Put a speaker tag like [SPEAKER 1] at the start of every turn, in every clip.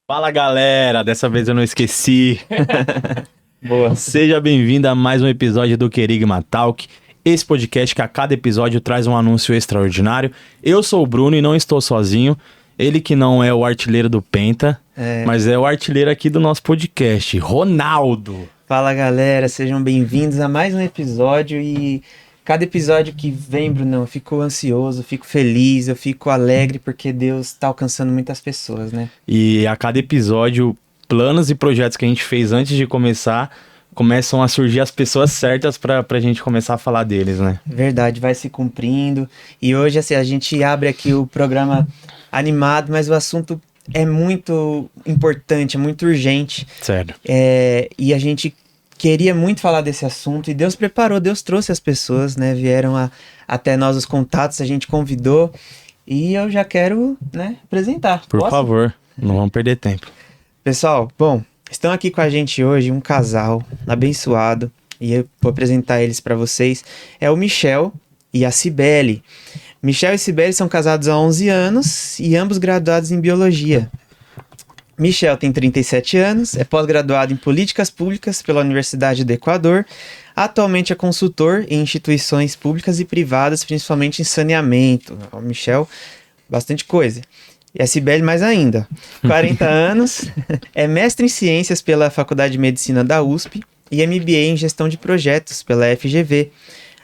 [SPEAKER 1] Fala galera, dessa vez eu não esqueci.
[SPEAKER 2] Boa.
[SPEAKER 1] Seja bem-vindo a mais um episódio do Querigma Talk. Esse podcast que a cada episódio traz um anúncio extraordinário. Eu sou o Bruno e não estou sozinho. Ele que não é o artilheiro do Penta, mas é o artilheiro aqui do nosso podcast, Ronaldo.
[SPEAKER 2] Fala galera, sejam bem-vindos a mais um episódio e cada episódio que vem, Bruno, eu fico ansioso, fico feliz, eu fico alegre porque Deus está alcançando muitas pessoas, né?
[SPEAKER 1] E a cada episódio, planos e projetos que a gente fez antes de começar, começam a surgir as pessoas certas pra gente começar a falar deles, né?
[SPEAKER 2] Verdade, vai se cumprindo. E hoje, assim, a gente abre aqui o programa animado, mas o assunto é muito importante, é muito urgente.
[SPEAKER 1] Sério.
[SPEAKER 2] E a gente queria muito falar desse assunto e Deus preparou, Deus trouxe as pessoas, né? Vieram até nós os contatos, a gente convidou e eu já quero, né, apresentar.
[SPEAKER 1] Por
[SPEAKER 2] Posso?
[SPEAKER 1] favor, não vamos perder tempo.
[SPEAKER 2] Pessoal, bom, estão aqui com a gente hoje um casal abençoado e eu vou apresentar eles para vocês. É o Michel e a Cibele. Michel e Cibele são casados há 11 anos e ambos graduados em biologia. Michel tem 37 anos, é pós-graduado em Políticas Públicas pela Universidade do Equador. Atualmente é consultor em instituições públicas e privadas, principalmente em saneamento. O Michel, bastante coisa. E a Cibele mais ainda. 40 anos, é mestre em Ciências pela Faculdade de Medicina da USP e MBA em Gestão de Projetos pela FGV.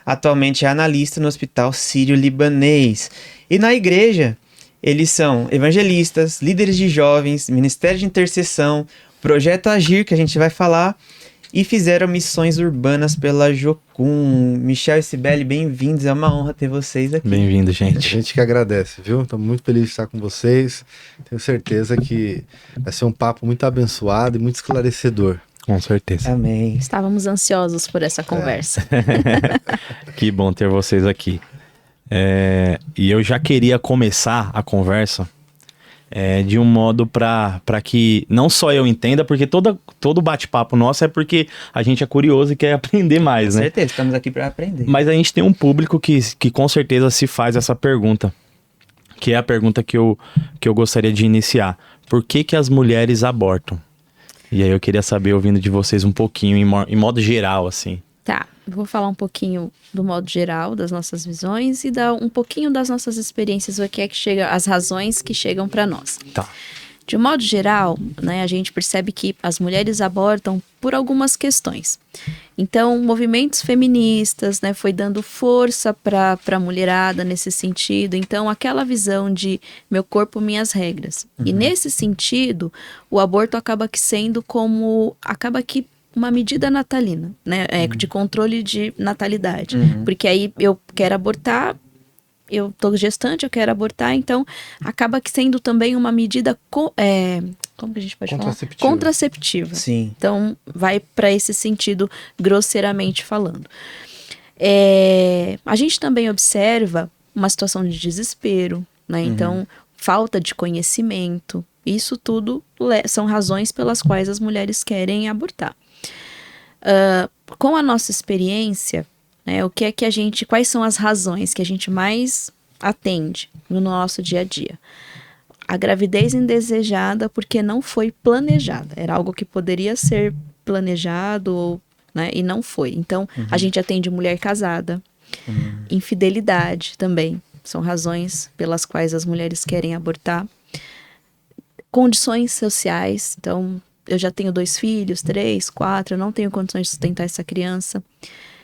[SPEAKER 2] Atualmente é analista no Hospital Sírio-Libanês. E na igreja, eles são evangelistas, líderes de jovens, Ministério de Intercessão, Projeto Agir, que a gente vai falar, e fizeram missões urbanas pela Jocum. Michel e Cibele, bem-vindos, é uma honra ter vocês aqui.
[SPEAKER 1] Bem-vindo,
[SPEAKER 3] A
[SPEAKER 1] gente.
[SPEAKER 3] gente que agradece, viu? Estou muito feliz de estar com vocês. Tenho certeza que vai ser um papo muito abençoado e muito esclarecedor.
[SPEAKER 1] Com certeza.
[SPEAKER 2] Amém.
[SPEAKER 4] Estávamos ansiosos por essa conversa.
[SPEAKER 1] Que bom ter vocês aqui. E eu já queria começar a conversa de um modo para que não só eu entenda, porque todo bate-papo nosso é porque a gente é curioso e quer aprender mais,
[SPEAKER 2] Com
[SPEAKER 1] né?
[SPEAKER 2] certeza, estamos aqui para aprender.
[SPEAKER 1] Mas a gente tem um público que com certeza se faz essa pergunta, que é a pergunta que eu gostaria de iniciar. Por que as mulheres abortam? E aí eu queria saber, ouvindo de vocês um pouquinho, em modo geral, assim.
[SPEAKER 4] Tá, eu vou falar um pouquinho do modo geral, das nossas visões e dar um pouquinho das nossas experiências, o que é que chega, as razões que chegam para nós.
[SPEAKER 1] Tá.
[SPEAKER 4] De um modo geral, né, a gente percebe que as mulheres abortam por algumas questões. Então, movimentos feministas, né, foi dando força para a mulherada nesse sentido. Então, aquela visão de meu corpo, minhas regras. E nesse sentido, o aborto acaba que uma medida natalina, né, de controle de natalidade. Porque aí eu quero abortar, eu tô gestante, eu quero abortar, então acaba que sendo também uma medida, como que a gente pode falar? Contraceptiva.
[SPEAKER 2] Sim.
[SPEAKER 4] Então vai para esse sentido, grosseiramente falando. A gente também observa uma situação de desespero, né? Então, falta de conhecimento. Isso tudo são razões pelas quais as mulheres querem abortar. Com a nossa experiência, né, quais são as razões que a gente mais atende no nosso dia a dia? A gravidez indesejada porque não foi planejada. Era algo que poderia ser planejado, né, e não foi. Então, a gente atende mulher casada, infidelidade também. São razões pelas quais as mulheres querem abortar. Condições sociais, então eu já tenho 2 filhos, 3, 4, eu não tenho condições de sustentar essa criança.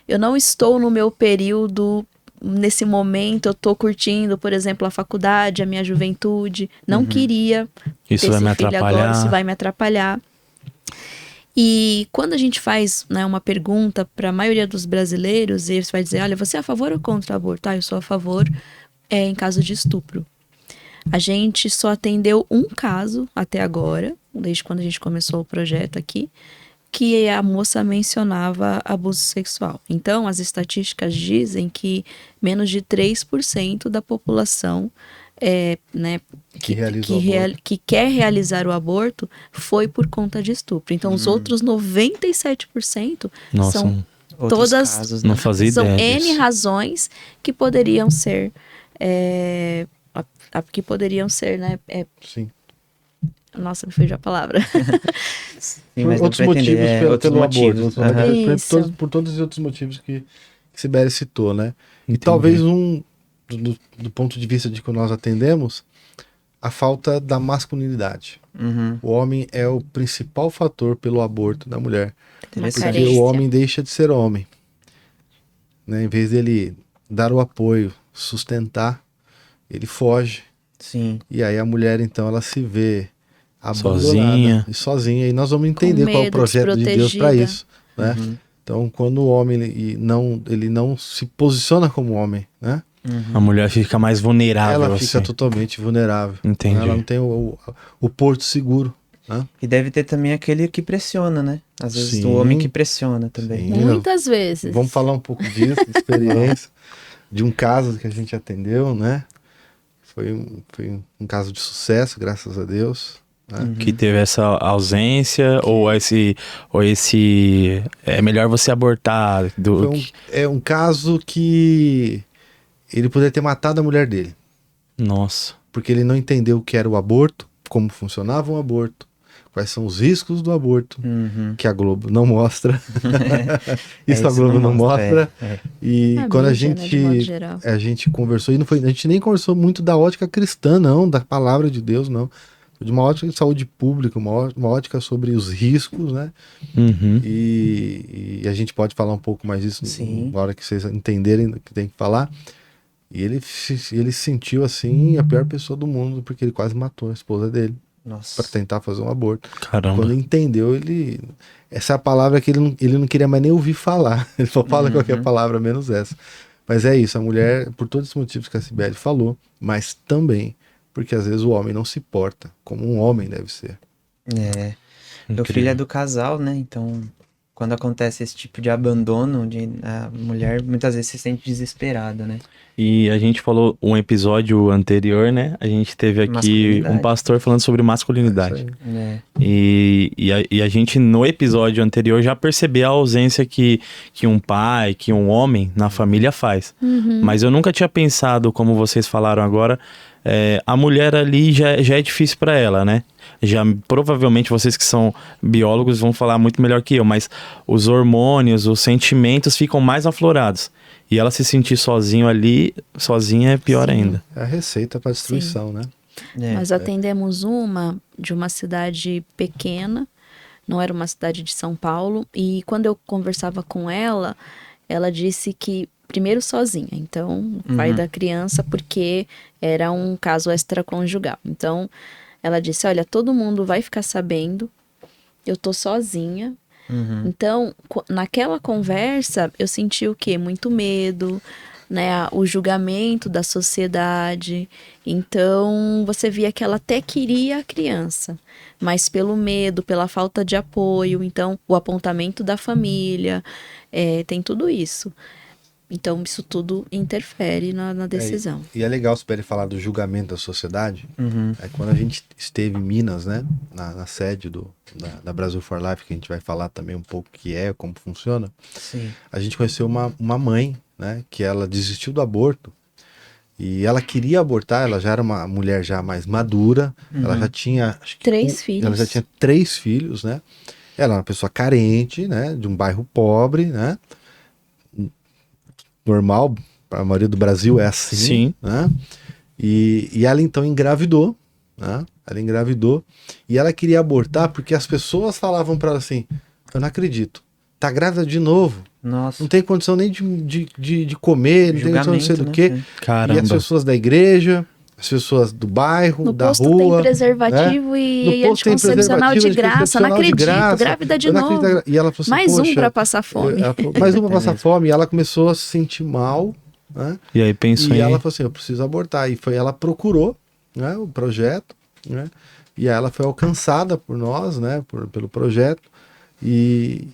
[SPEAKER 4] Eu não estou no meu período, nesse momento, eu estou curtindo, por exemplo, a faculdade, a minha juventude. Não queria
[SPEAKER 1] Isso
[SPEAKER 4] ter
[SPEAKER 1] vai
[SPEAKER 4] esse
[SPEAKER 1] me
[SPEAKER 4] filho
[SPEAKER 1] atrapalhar.
[SPEAKER 4] agora, isso vai me atrapalhar. E quando a gente faz, né, uma pergunta para a maioria dos brasileiros, eles vai dizer, olha, você é a favor ou contra o aborto? Eu sou a favor em caso de estupro. A gente só atendeu um caso até agora, desde quando a gente começou o projeto aqui, que a moça mencionava abuso sexual. Então, as estatísticas dizem que menos de 3% da população né,
[SPEAKER 3] realizou o aborto.
[SPEAKER 4] que quer realizar o aborto foi por conta de estupro. Então, os outros 97%
[SPEAKER 1] Nossa,
[SPEAKER 4] são
[SPEAKER 2] Outros
[SPEAKER 4] todas
[SPEAKER 2] casos,
[SPEAKER 1] não
[SPEAKER 2] né?
[SPEAKER 1] fazia
[SPEAKER 4] são
[SPEAKER 1] ideia
[SPEAKER 4] N
[SPEAKER 1] disso.
[SPEAKER 4] razões que poderiam ser que poderiam ser, né?
[SPEAKER 3] Sim.
[SPEAKER 4] Nossa, me fugiu a palavra.
[SPEAKER 2] Sim,
[SPEAKER 3] Por
[SPEAKER 2] mas deu
[SPEAKER 3] outros
[SPEAKER 2] pra entender,
[SPEAKER 3] motivos
[SPEAKER 2] outros
[SPEAKER 3] pelo
[SPEAKER 2] motivos.
[SPEAKER 3] aborto.
[SPEAKER 2] Aham.
[SPEAKER 4] Isso.
[SPEAKER 3] Por todos os outros motivos que Sibeli citou, né? E
[SPEAKER 1] Entendi.
[SPEAKER 3] talvez do ponto de vista de que nós atendemos, a falta da masculinidade.
[SPEAKER 2] Uhum.
[SPEAKER 3] O homem é o principal fator pelo aborto da mulher.
[SPEAKER 4] Uma
[SPEAKER 2] Interessante.
[SPEAKER 3] Porque
[SPEAKER 4] carência.
[SPEAKER 3] o homem deixa de ser homem. Né? Em vez dele dar o apoio, sustentar, ele foge.
[SPEAKER 2] Sim.
[SPEAKER 3] E aí a mulher, então, ela se vê abandonada
[SPEAKER 1] Sozinha.
[SPEAKER 3] e sozinha. E nós vamos entender qual é o
[SPEAKER 4] medo,
[SPEAKER 3] projeto de Deus para
[SPEAKER 4] desprotegida.
[SPEAKER 3] isso. Né?
[SPEAKER 2] Uhum.
[SPEAKER 3] Então, quando o homem ele não se posiciona como homem, né?
[SPEAKER 1] A mulher fica mais vulnerável,
[SPEAKER 3] Ela fica
[SPEAKER 1] assim.
[SPEAKER 3] totalmente vulnerável.
[SPEAKER 1] Entendi.
[SPEAKER 3] Ela não tem o porto seguro. Né?
[SPEAKER 2] E deve ter também aquele que pressiona, né? Às vezes
[SPEAKER 3] Sim.
[SPEAKER 2] o homem que pressiona também.
[SPEAKER 3] Sim.
[SPEAKER 4] Muitas vezes.
[SPEAKER 3] Vamos falar um pouco disso, experiência, de um caso que a gente atendeu, né? Foi um caso de sucesso, graças a Deus. Né?
[SPEAKER 1] Que teve essa ausência, ou esse é melhor você abortar do
[SPEAKER 3] Foi um caso que ele poderia ter matado a mulher dele,
[SPEAKER 1] Nossa.
[SPEAKER 3] porque ele não entendeu o que era o aborto, como funcionava um aborto, quais são os riscos do aborto,
[SPEAKER 2] Uhum.
[SPEAKER 3] que a Globo não mostra. Isso
[SPEAKER 2] É,
[SPEAKER 3] a Globo não mostra.
[SPEAKER 2] é.
[SPEAKER 3] E
[SPEAKER 4] A
[SPEAKER 3] quando
[SPEAKER 4] mídia, né, de modo geral.
[SPEAKER 3] a gente conversou, e não foi, a gente nem conversou muito da ótica cristã, não, da palavra de Deus, não. Foi de uma ótica de saúde pública, uma ótica sobre os riscos, né?
[SPEAKER 1] Uhum.
[SPEAKER 3] E a gente pode falar um pouco mais disso
[SPEAKER 2] Sim.
[SPEAKER 3] na hora que vocês entenderem o que tem que falar. E ele se sentiu assim a pior pessoa do mundo, porque ele quase matou a esposa dele
[SPEAKER 2] Nossa.
[SPEAKER 3] para tentar fazer um aborto.
[SPEAKER 1] Caramba.
[SPEAKER 3] Quando ele entendeu, essa é a palavra que ele não queria mais nem ouvir falar. Ele só fala qualquer palavra, menos essa. Mas é isso, a mulher, por todos os motivos que a Sibeli falou, mas também porque às vezes o homem não se porta como um homem deve ser.
[SPEAKER 2] É. Meu
[SPEAKER 1] Incrível.
[SPEAKER 2] filho é do casal, né? Então, quando acontece esse tipo de abandono, a mulher muitas vezes se sente desesperada, né?
[SPEAKER 1] E a gente falou um episódio anterior, né? A gente teve aqui
[SPEAKER 2] Masculinidade.
[SPEAKER 1] um pastor falando sobre masculinidade.
[SPEAKER 3] Isso aí.
[SPEAKER 2] É.
[SPEAKER 1] E a gente, no episódio anterior, já percebeu a ausência que um pai, que um homem na família faz. Mas eu nunca tinha pensado, como vocês falaram agora, a mulher ali já é difícil para ela, né? Já provavelmente vocês que são biólogos vão falar muito melhor que eu, mas os hormônios, os sentimentos ficam mais aflorados. E ela se sentir sozinha é pior ainda.
[SPEAKER 3] É a receita para destruição, né?
[SPEAKER 2] É.
[SPEAKER 4] Nós atendemos uma de uma cidade pequena, não era uma cidade de São Paulo, e quando eu conversava com ela, ela disse que primeiro sozinha, então o pai da criança, porque era um caso extraconjugal. Então ela disse, olha, todo mundo vai ficar sabendo, eu tô sozinha. Então, naquela conversa, eu senti o quê? Muito medo, né? O julgamento da sociedade. Então, você via que ela até queria a criança, mas pelo medo, pela falta de apoio, então, o apontamento da família, tem tudo isso. Então, isso tudo interfere na decisão.
[SPEAKER 3] E é legal se ele falar do julgamento da sociedade.
[SPEAKER 2] Uhum.
[SPEAKER 3] Quando a gente esteve em Minas, né, na sede da Brasil for Life, que a gente vai falar também um pouco o que é, como funciona,
[SPEAKER 2] Sim.
[SPEAKER 3] a gente conheceu uma mãe, né, que ela desistiu do aborto e ela queria abortar. Ela já era uma mulher já mais madura, ela já tinha acho que
[SPEAKER 4] 3 filhos.
[SPEAKER 3] Ela já tinha 3 filhos, né? Ela era uma pessoa carente, né, de um bairro pobre, né? Normal, a maioria do Brasil é assim,
[SPEAKER 1] Sim.
[SPEAKER 3] né? E ela então engravidou, né? Ela engravidou e ela queria abortar porque as pessoas falavam para ela assim, eu não acredito, tá grávida de novo,
[SPEAKER 2] Nossa.
[SPEAKER 3] não tem condição nem de comer, não tem condição de não sei do
[SPEAKER 2] né?
[SPEAKER 3] quê.
[SPEAKER 1] Caramba.
[SPEAKER 3] E as pessoas da igreja, as pessoas do bairro,
[SPEAKER 4] No
[SPEAKER 3] da
[SPEAKER 4] posto
[SPEAKER 3] rua,
[SPEAKER 4] tem preservativo
[SPEAKER 3] né?
[SPEAKER 4] e
[SPEAKER 3] No posto tem
[SPEAKER 4] anticoncepcional de
[SPEAKER 3] preservativo,
[SPEAKER 4] graça. Não
[SPEAKER 3] anticoncepcional de
[SPEAKER 4] acredito,
[SPEAKER 3] graça.
[SPEAKER 4] grávida de
[SPEAKER 3] Eu não
[SPEAKER 4] novo.
[SPEAKER 3] acredito. E ela falou assim,
[SPEAKER 4] Mais um
[SPEAKER 3] "Poxa,
[SPEAKER 4] pra passar fome.
[SPEAKER 3] ela falou, mais uma pra passar fome." E ela começou a se sentir mal, né?
[SPEAKER 1] E aí pensou
[SPEAKER 3] E
[SPEAKER 1] em...
[SPEAKER 3] ela falou assim, eu preciso abortar. E ela procurou, né, o projeto, né? E aí ela foi alcançada por nós, né, pelo projeto. E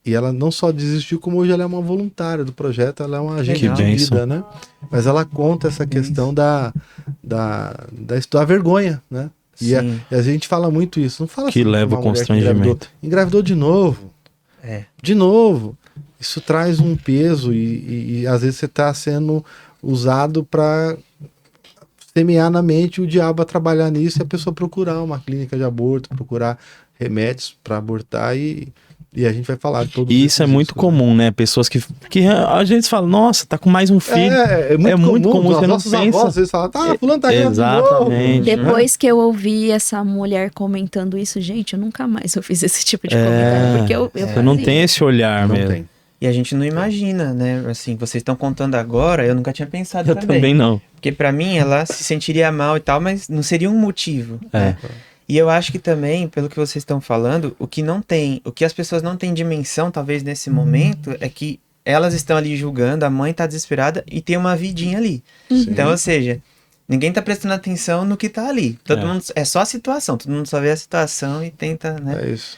[SPEAKER 3] E ela não só desistiu, como hoje ela é uma voluntária do projeto, ela é uma agente
[SPEAKER 2] Legal.
[SPEAKER 3] de
[SPEAKER 1] Que
[SPEAKER 3] vida, né? Mas ela conta essa questão da vergonha, né? E
[SPEAKER 2] Sim.
[SPEAKER 3] a gente fala muito isso. Não fala
[SPEAKER 1] Que
[SPEAKER 3] assim,
[SPEAKER 1] leva
[SPEAKER 3] uma
[SPEAKER 1] ao
[SPEAKER 3] mulher que
[SPEAKER 1] constrangimento.
[SPEAKER 3] engravidou de novo.
[SPEAKER 2] É.
[SPEAKER 3] De novo. Isso traz um peso e às vezes você está sendo usado para semear na mente o diabo a trabalhar nisso e a pessoa procurar uma clínica de aborto, procurar remédios para abortar e a gente vai falar de todos
[SPEAKER 1] E isso é
[SPEAKER 3] esses
[SPEAKER 1] muito
[SPEAKER 3] riscos, né?
[SPEAKER 1] comum, né? Pessoas que às vezes falam, nossa, tá com mais um filho.
[SPEAKER 3] É
[SPEAKER 1] muito comum,
[SPEAKER 3] Os
[SPEAKER 1] você não
[SPEAKER 3] nossos avós
[SPEAKER 1] pensa.
[SPEAKER 3] às vezes falam, fulano tá grávida de novo.
[SPEAKER 1] Exatamente.
[SPEAKER 4] Depois que eu ouvi essa mulher comentando isso, gente, eu nunca mais eu fiz esse tipo de comentário. Porque eu
[SPEAKER 1] Você não
[SPEAKER 4] fazia.
[SPEAKER 1] tem esse olhar
[SPEAKER 3] Não
[SPEAKER 1] mesmo.
[SPEAKER 3] tem.
[SPEAKER 2] E a gente não imagina, né? Assim, vocês estão contando agora, eu nunca tinha pensado
[SPEAKER 1] Eu também não.
[SPEAKER 2] Porque pra mim ela se sentiria mal e tal, mas não seria um motivo, né? E eu acho que também, pelo que vocês estão falando, o que as pessoas não têm dimensão, talvez nesse momento, é que elas estão ali julgando, a mãe tá desesperada e tem uma vidinha ali. Então, ou seja, ninguém tá prestando atenção no que tá ali. Todo mundo, é só a situação, todo mundo só vê a situação e tenta, né?
[SPEAKER 3] É isso.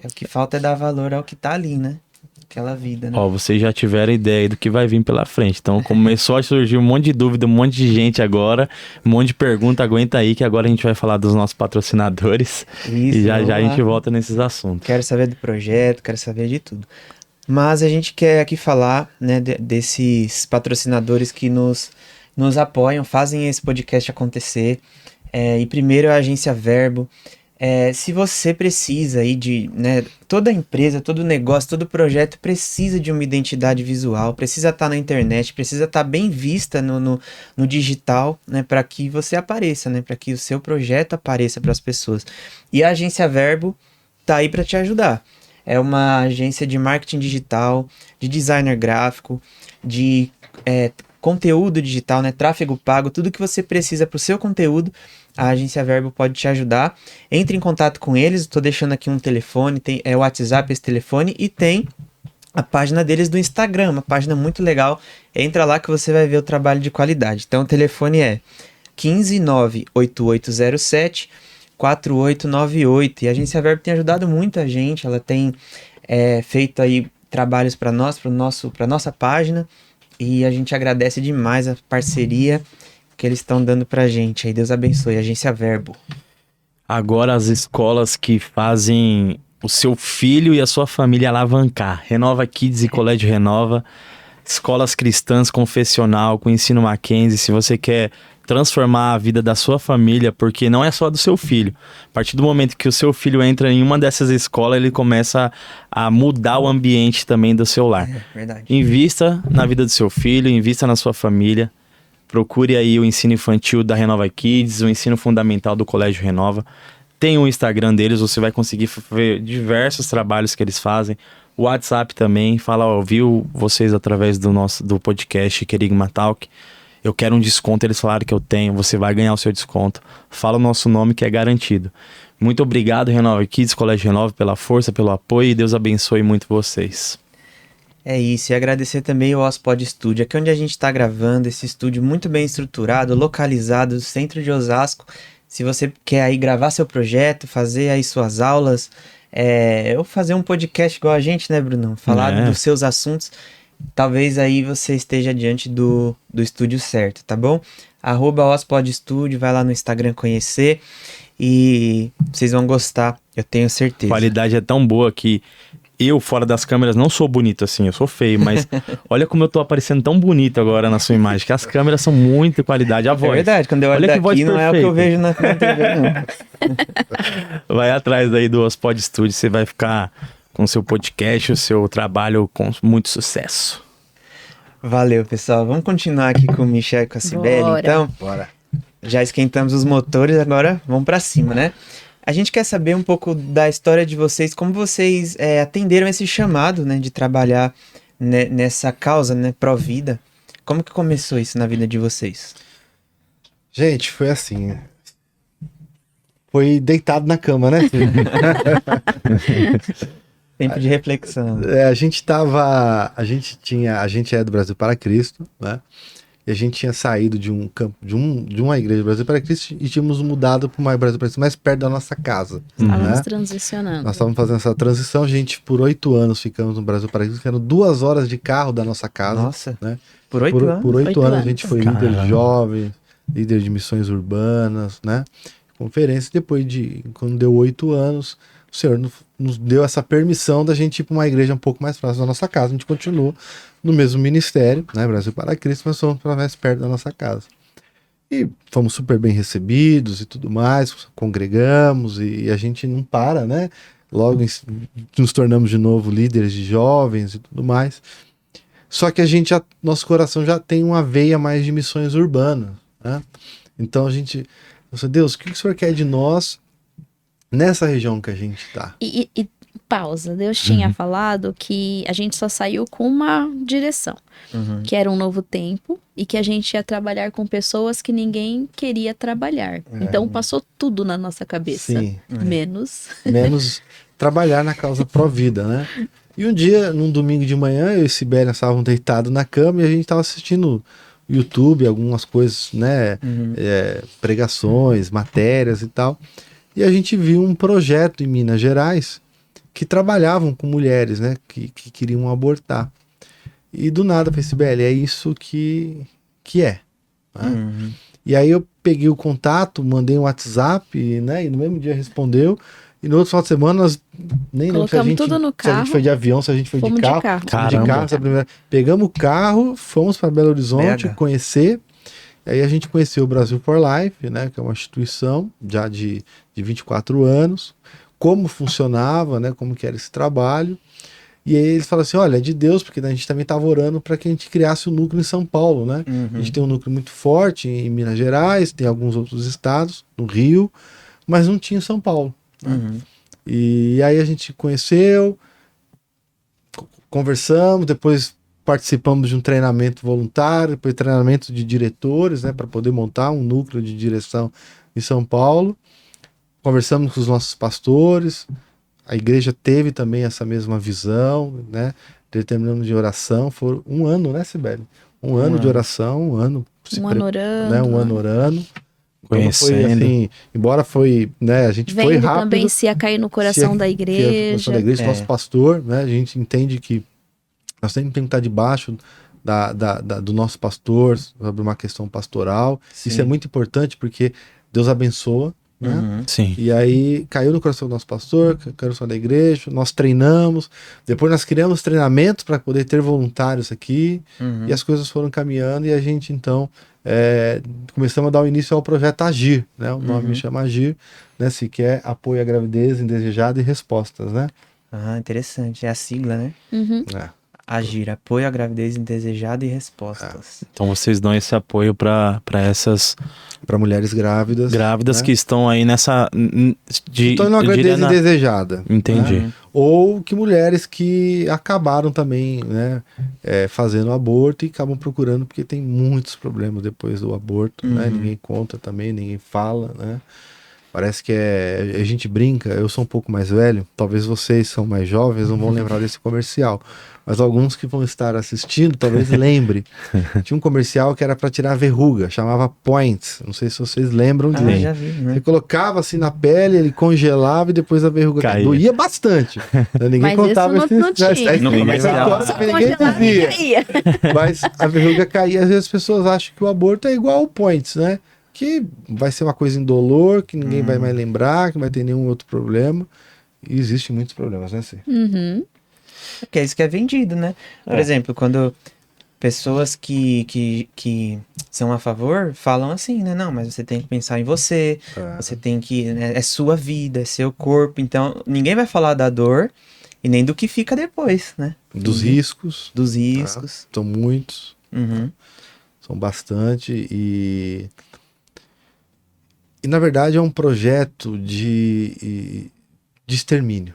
[SPEAKER 2] O que falta é dar valor ao que tá ali, né? Aquela vida, né?
[SPEAKER 1] Ó, vocês já tiveram ideia do que vai vir pela frente. Então começou a surgir um monte de dúvida, um monte de gente agora, um monte de pergunta. Aguenta aí que agora a gente vai falar dos nossos patrocinadores.
[SPEAKER 2] Isso,
[SPEAKER 1] E já
[SPEAKER 2] vamos
[SPEAKER 1] a
[SPEAKER 2] lá.
[SPEAKER 1] gente volta nesses assuntos.
[SPEAKER 2] Quero saber do projeto, quero saber de tudo. Mas a gente quer aqui falar, né, desses patrocinadores que nos apoiam, fazem esse podcast acontecer. E primeiro a Agência Verbo. Se você precisa aí de, né, toda empresa, todo negócio, todo projeto precisa de uma identidade visual, precisa estar na internet, precisa estar bem vista no digital, né, para que você apareça, né, para que o seu projeto apareça para as pessoas. E a Agência Verbo tá aí para te ajudar. É uma agência de marketing digital, de designer gráfico, de conteúdo digital, né, tráfego pago, tudo que você precisa para o seu conteúdo. A Agência Verbo pode te ajudar. Entre em contato com eles. Estou deixando aqui um telefone. Tem o WhatsApp, esse telefone. E tem a página deles do Instagram. Uma página muito legal. Entra lá que você vai ver o trabalho de qualidade. Então o telefone é 1598807 4898. E a Agência Verbo tem ajudado muita gente. Ela tem feito aí trabalhos para nós, para nossa página. E a gente agradece demais a parceria que eles estão dando pra gente. Aí Deus abençoe, Agência Verbo.
[SPEAKER 1] Agora as escolas que fazem o seu filho e a sua família alavancar. Renova Kids e Colégio Renova. Escolas cristãs, confessional, com ensino Mackenzie. Se você quer transformar a vida da sua família, porque não é só do seu filho. A partir do momento que o seu filho entra em uma dessas escolas, ele começa a mudar o ambiente também do seu lar.
[SPEAKER 2] Verdade.
[SPEAKER 1] Invista na vida do seu filho, invista na sua família. Procure aí o ensino infantil da Renova Kids, o ensino fundamental do Colégio Renova. Tem o Instagram deles, você vai conseguir ver diversos trabalhos que eles fazem. O WhatsApp também, fala, ouviu vocês através do podcast Querigma Talk. Eu quero um desconto, eles falaram que eu tenho, você vai ganhar o seu desconto. Fala o nosso nome que é garantido. Muito obrigado, Renova Kids, Colégio Renova, pela força, pelo apoio e Deus abençoe muito vocês.
[SPEAKER 2] É isso, e agradecer também o Ospod Studio, aqui onde a gente está gravando, esse estúdio muito bem estruturado, localizado no centro de Osasco. Se você quer aí gravar seu projeto, fazer aí suas aulas, ou fazer um podcast igual a gente, né, Brunão? Falar dos seus assuntos, talvez aí você esteja diante do estúdio certo, tá bom? @Ospod Studio, vai lá no Instagram conhecer e vocês vão gostar, eu tenho certeza.
[SPEAKER 1] A qualidade é tão boa que eu, fora das câmeras, não sou bonito assim, eu sou feio, mas olha como eu tô aparecendo tão bonito agora na sua imagem, que as câmeras são muito qualidade, a voz.
[SPEAKER 2] É verdade, quando eu olho
[SPEAKER 1] olha que voz
[SPEAKER 2] daqui não é o que eu
[SPEAKER 1] perfeita.
[SPEAKER 2] vejo na TV, não.
[SPEAKER 1] Vai atrás aí do Ospod Studio, você vai ficar com o seu podcast, o seu trabalho com muito sucesso.
[SPEAKER 2] Valeu, pessoal. Vamos continuar aqui com o Michel e com a Cibele,
[SPEAKER 4] Bora.
[SPEAKER 2] então?
[SPEAKER 3] Bora.
[SPEAKER 2] Já esquentamos os motores, agora vamos pra cima, né? A gente quer saber um pouco da história de vocês, como vocês atenderam esse chamado, né, de trabalhar nessa causa, né, pró-vida. Como que começou isso na vida de vocês?
[SPEAKER 3] Gente, foi assim. Foi deitado na cama, né?
[SPEAKER 2] Tempo de reflexão.
[SPEAKER 3] A gente é do Brasil para Cristo, né? e a gente tinha saído de um campo, de uma igreja do Brasil para Cristo e tínhamos mudado para uma Brasil para Cristo mais perto da nossa casa.
[SPEAKER 4] Estávamos
[SPEAKER 3] né?
[SPEAKER 4] transicionando.
[SPEAKER 3] Nós estávamos fazendo essa transição, a gente por 8 anos ficamos no Brasil para Cristo, que eram 2 horas de carro da nossa casa.
[SPEAKER 2] Nossa,
[SPEAKER 3] né?
[SPEAKER 2] por 8 anos?
[SPEAKER 3] Por 8
[SPEAKER 4] 8
[SPEAKER 3] anos a
[SPEAKER 4] anos.
[SPEAKER 3] gente foi
[SPEAKER 1] Caramba.
[SPEAKER 3] líder de jovens, líder de missões urbanas, né? Conferência. Depois quando deu 8 anos, o Senhor nos deu essa permissão da gente ir para uma igreja um pouco mais próxima da nossa casa. A gente continuou no mesmo ministério, né? Brasil para Cristo, mas fomos para mais perto da nossa casa. E fomos super bem recebidos e tudo mais, congregamos e a gente não para, né? Logo nos tornamos de novo líderes de jovens e tudo mais. Só que nosso coração já tem uma veia mais de missões urbanas, né? Então a gente, Deus, o que o Senhor quer de nós nessa região que a gente está?
[SPEAKER 4] E pausa. Deus tinha falado que a gente só saiu com uma direção,
[SPEAKER 2] Uhum.
[SPEAKER 4] que era um novo tempo e que a gente ia trabalhar com pessoas que ninguém queria trabalhar. Então passou tudo na nossa cabeça.
[SPEAKER 3] Sim,
[SPEAKER 4] Menos
[SPEAKER 3] trabalhar na causa pró-vida, né? E um dia, num domingo de manhã, eu e Sibélia estavam deitados na cama e a gente estava assistindo YouTube, algumas coisas, né? Pregações, matérias e tal. E a gente viu um projeto em Minas Gerais que trabalhavam com mulheres, né? Que queriam abortar. E do nada, eu falei, Sibélia, é isso que é. Né?
[SPEAKER 2] Uhum.
[SPEAKER 3] E aí eu peguei o contato, mandei um WhatsApp, né? E no mesmo dia respondeu. E no outro final de semana, nós nem lembro
[SPEAKER 4] Colocamos tudo no
[SPEAKER 3] se a
[SPEAKER 4] carro.
[SPEAKER 3] gente foi de avião, se a gente foi
[SPEAKER 4] Fomos
[SPEAKER 3] de carro.
[SPEAKER 4] de carro.
[SPEAKER 3] Fomos de
[SPEAKER 1] Caramba.
[SPEAKER 3] carro, essa primeira... Pegamos o carro, fomos para Belo Horizonte
[SPEAKER 2] BH.
[SPEAKER 3] conhecer. E aí a gente conheceu o Brasil for Life, né? Que é uma instituição já de 24 anos. Como funcionava, né? Como que era esse trabalho. E aí eles falaram assim, olha, é de Deus, porque a gente também estava orando para que a gente criasse um núcleo em São Paulo, né?
[SPEAKER 2] Uhum.
[SPEAKER 3] A gente tem um núcleo muito forte em Minas Gerais, tem alguns outros estados, no Rio, mas não tinha em São Paulo.
[SPEAKER 2] Uhum.
[SPEAKER 3] E aí a gente conheceu, conversamos, depois participamos de um treinamento voluntário, depois treinamento de diretores, né? Para poder montar um núcleo de direção em São Paulo. Conversamos com os nossos pastores, a igreja teve também essa mesma visão, né? Determinamos de oração, foi um ano, né, Sibeli? Um ano de oração, um ano
[SPEAKER 4] orando.
[SPEAKER 3] né? Um ano orando. Então não foi
[SPEAKER 1] Conhecendo.
[SPEAKER 3] assim, embora foi, né, a gente foi
[SPEAKER 4] Vendo
[SPEAKER 3] rápido.
[SPEAKER 4] também se ia cair no coração da
[SPEAKER 3] Que é
[SPEAKER 4] igreja.
[SPEAKER 3] o coração da igreja, nosso pastor, né? A gente entende que nós sempre temos que estar debaixo do nosso pastor sobre uma questão pastoral.
[SPEAKER 2] Sim.
[SPEAKER 3] Isso é muito importante porque Deus abençoa, né?
[SPEAKER 2] Uhum.
[SPEAKER 1] Sim.
[SPEAKER 3] E aí caiu no coração do nosso pastor, caiu no coração da igreja, nós treinamos, depois nós criamos treinamentos para poder ter voluntários aqui,
[SPEAKER 2] Uhum.
[SPEAKER 3] e as coisas foram caminhando, e a gente então começamos a dar o início ao projeto Agir, né? O nome chama Agir, né? Se quer apoio à gravidez indesejada e respostas, né?
[SPEAKER 2] Ah, interessante. É a sigla, né?
[SPEAKER 4] Uhum.
[SPEAKER 3] É.
[SPEAKER 2] Agir, apoio à gravidez indesejada e respostas.
[SPEAKER 1] Então vocês dão esse apoio para essas
[SPEAKER 3] Para mulheres grávidas.
[SPEAKER 1] grávidas
[SPEAKER 3] né?
[SPEAKER 1] que estão aí nessa.
[SPEAKER 3] Então, uma
[SPEAKER 1] eu diria
[SPEAKER 3] gravidez indesejada.
[SPEAKER 1] Entendi.
[SPEAKER 3] né? Ou que mulheres que acabaram também, né, fazendo aborto e acabam procurando porque tem muitos problemas depois do aborto, né? Ninguém conta também, ninguém fala, né? Parece que a gente brinca, eu sou um pouco mais velho, talvez vocês são mais jovens, não vão lembrar desse comercial, mas alguns que vão estar assistindo talvez lembre. Tinha um comercial que era para tirar verruga, chamava Points, não sei se vocês lembram
[SPEAKER 2] Ah,
[SPEAKER 3] disso.
[SPEAKER 2] já vi, né?
[SPEAKER 3] Você colocava assim na pele, ele congelava e depois a verruga
[SPEAKER 1] Caía.
[SPEAKER 3] doía bastante. Ninguém
[SPEAKER 4] Mas
[SPEAKER 3] contava
[SPEAKER 4] isso não tinha.
[SPEAKER 2] No comercial.
[SPEAKER 3] ninguém dizia. Mas a verruga caía, às vezes as pessoas acham que o aborto é igual ao Points, né? Que vai ser uma coisa indolor, que ninguém vai mais lembrar, que não vai ter nenhum outro problema. E existem muitos problemas, né, Cê?
[SPEAKER 4] Uhum.
[SPEAKER 2] Porque é isso que é vendido, né? Por exemplo, quando pessoas que são a favor falam assim, né? Não, mas você tem que pensar em você, você tem que... Né, é sua vida, é seu corpo. Então, ninguém vai falar da dor e nem do que fica depois, né?
[SPEAKER 3] Dos riscos,
[SPEAKER 2] Dos riscos.
[SPEAKER 3] são muitos,
[SPEAKER 2] Uhum.
[SPEAKER 3] são bastante. E na verdade é um projeto de extermínio.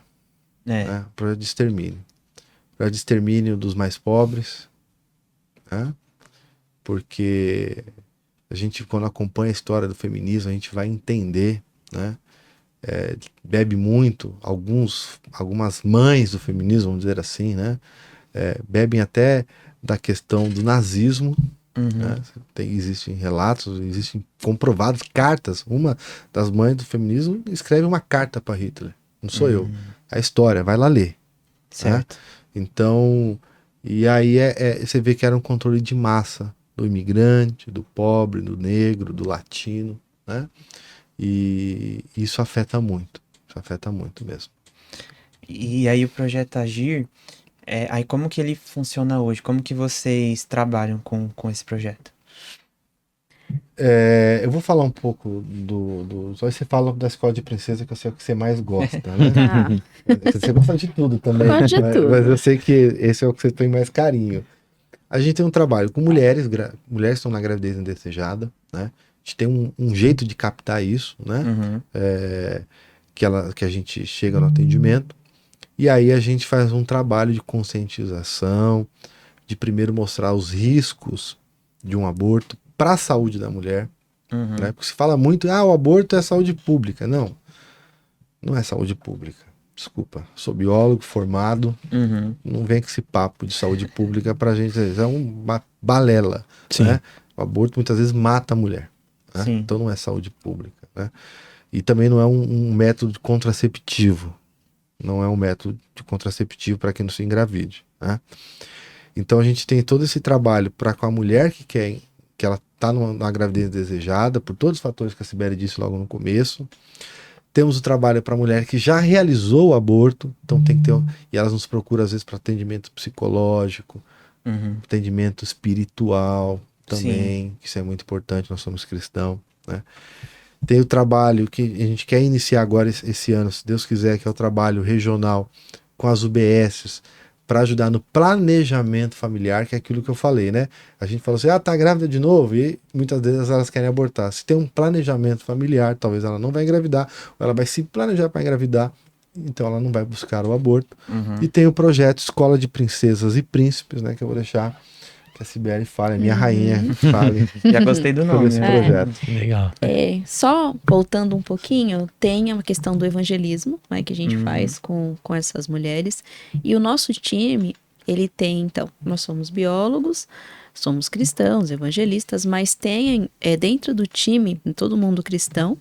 [SPEAKER 2] É.
[SPEAKER 3] Né? Projeto de extermínio. Projeto de extermínio dos mais pobres. Né? Porque a gente, quando acompanha a história do feminismo, a gente vai entender, né? Bebe muito, algumas mães do feminismo, vamos dizer assim, né? Bebem até da questão do nazismo, Né? Existem relatos, existem comprovados, cartas. Uma das mães do feminismo escreve uma carta para Hitler. Não sou eu. É a história, vai lá ler.
[SPEAKER 2] Certo.
[SPEAKER 3] Né? Então, e aí você vê que era um controle de massa do imigrante, do pobre, do negro, do latino, né? E isso afeta muito. Isso afeta muito mesmo.
[SPEAKER 2] E aí o projeto Agir, aí como que ele funciona hoje? Como que vocês trabalham com esse projeto?
[SPEAKER 3] Eu vou falar um pouco só você fala da Escola de Princesa, que eu sei o que você mais gosta, né?
[SPEAKER 4] Tá.
[SPEAKER 3] Você gosta de tudo também.
[SPEAKER 4] Gosto de tudo.
[SPEAKER 3] Mas eu sei que esse é o que você tem mais carinho. A gente tem um trabalho com mulheres, mulheres que estão na gravidez indesejada, né? A gente tem um jeito de captar isso, né? Que a gente chega no atendimento. E aí a gente faz um trabalho de conscientização, de primeiro mostrar os riscos de um aborto para a saúde da mulher, né? Porque se fala muito, o aborto é saúde pública. Não, não é saúde pública. Desculpa, sou biólogo formado, não vem com esse papo de saúde pública pra gente, é uma balela, né? O aborto muitas vezes mata a mulher, né? Então não é saúde pública, né? E também não é um método contraceptivo, não é um método de contraceptivo para quem não se engravide, né? Então a gente tem todo esse trabalho para com a mulher que ela está numa gravidez desejada, por todos os fatores que a Sibeli disse logo no começo. Temos o trabalho para a mulher que já realizou o aborto, então tem que ter, e elas nos procuram às vezes para atendimento psicológico, atendimento espiritual também, que isso é muito importante, nós somos cristãos, né? Tem o trabalho que a gente quer iniciar agora esse ano, se Deus quiser, que é o trabalho regional com as UBSs, para ajudar no planejamento familiar, que é aquilo que eu falei, né? A gente fala assim, tá grávida de novo, e muitas vezes elas querem abortar. Se tem um planejamento familiar, talvez ela não vai engravidar, ou ela vai se planejar para engravidar, então ela não vai buscar o aborto. E tem o projeto Escola de Princesas e Príncipes, né? Que eu vou deixar que a Sibeli fale, a minha rainha fale.
[SPEAKER 2] Já gostei do
[SPEAKER 3] sobre
[SPEAKER 2] nome.
[SPEAKER 3] esse projeto.
[SPEAKER 1] Legal.
[SPEAKER 4] Só voltando um pouquinho, tem a questão do evangelismo, né, que a gente faz com essas mulheres. E o nosso time, ele tem, então, nós somos biólogos, somos cristãos, evangelistas, mas tem dentro do time, todo mundo cristão,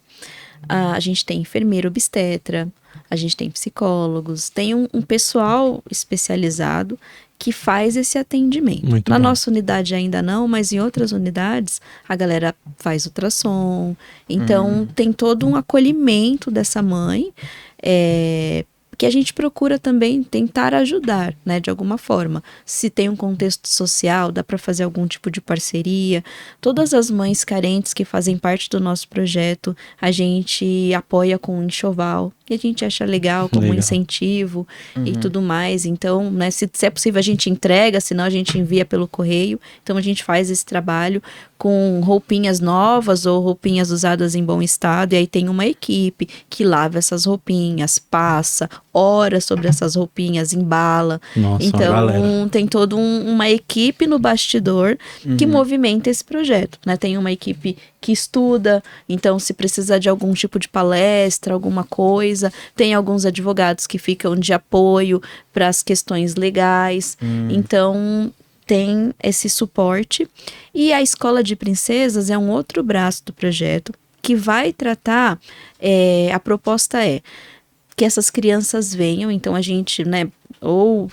[SPEAKER 4] a gente tem enfermeiro obstetra, a gente tem psicólogos, tem um pessoal especializado que faz esse atendimento.
[SPEAKER 1] Muito
[SPEAKER 4] Na
[SPEAKER 1] bom.
[SPEAKER 4] nossa unidade ainda não, mas em outras unidades a galera faz ultrassom. Então tem todo um acolhimento dessa mãe, que a gente procura também tentar ajudar, né, de alguma forma. Se tem um contexto social, dá para fazer algum tipo de parceria. Todas as mães carentes que fazem parte do nosso projeto, a gente apoia com um enxoval, que a gente acha legal como um incentivo e tudo mais. Então, né, se é possível a gente entrega, senão a gente envia pelo correio. Então a gente faz esse trabalho com roupinhas novas ou roupinhas usadas em bom estado, e aí tem uma equipe que lava essas roupinhas, passa, ora sobre essas roupinhas, embala.
[SPEAKER 1] Nossa,
[SPEAKER 4] Então tem toda uma equipe no bastidor que movimenta esse projeto, né? Tem uma equipe que estuda, então se precisar de algum tipo de palestra, alguma coisa, tem alguns advogados que ficam de apoio para as questões legais. Então tem esse suporte. E a Escola de Princesas é um outro braço do projeto que vai tratar, a proposta é que essas crianças venham, então a gente, né, ou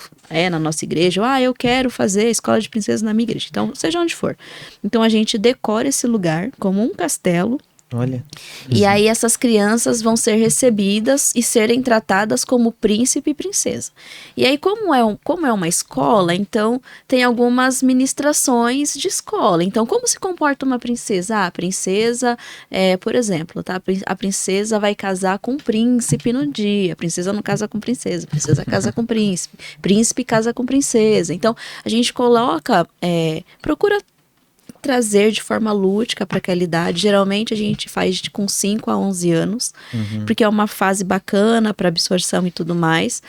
[SPEAKER 4] na nossa igreja, ou eu quero fazer a Escola de Princesas na minha igreja, então seja onde for. Então a gente decora esse lugar como um castelo.
[SPEAKER 2] Olha.
[SPEAKER 4] E aí essas crianças vão ser recebidas e serem tratadas como príncipe e princesa. E aí como é uma escola, então tem algumas ministrações de escola. Então como se comporta uma princesa? A princesa, por exemplo, tá? A princesa vai casar com um príncipe no dia. A princesa não casa com princesa. A princesa casa com príncipe. Príncipe casa com princesa. Então a gente coloca, procura trazer de forma lúdica para aquela idade. Geralmente a gente faz com 5 a 11 anos, porque é uma fase bacana para absorção e tudo mais.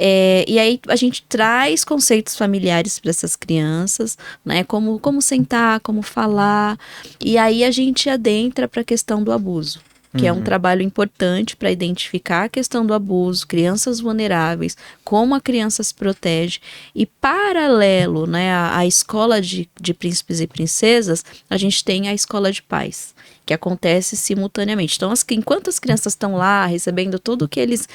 [SPEAKER 4] E aí a gente traz conceitos familiares para essas crianças, né? Como sentar, como falar. E aí a gente adentra para a questão do abuso. que é um trabalho importante para identificar a questão do abuso, crianças vulneráveis, como a criança se protege. E paralelo, né, à escola de príncipes e princesas, a gente tem a escola de pais, que acontece simultaneamente. Então, enquanto as crianças estão lá recebendo tudo o que eles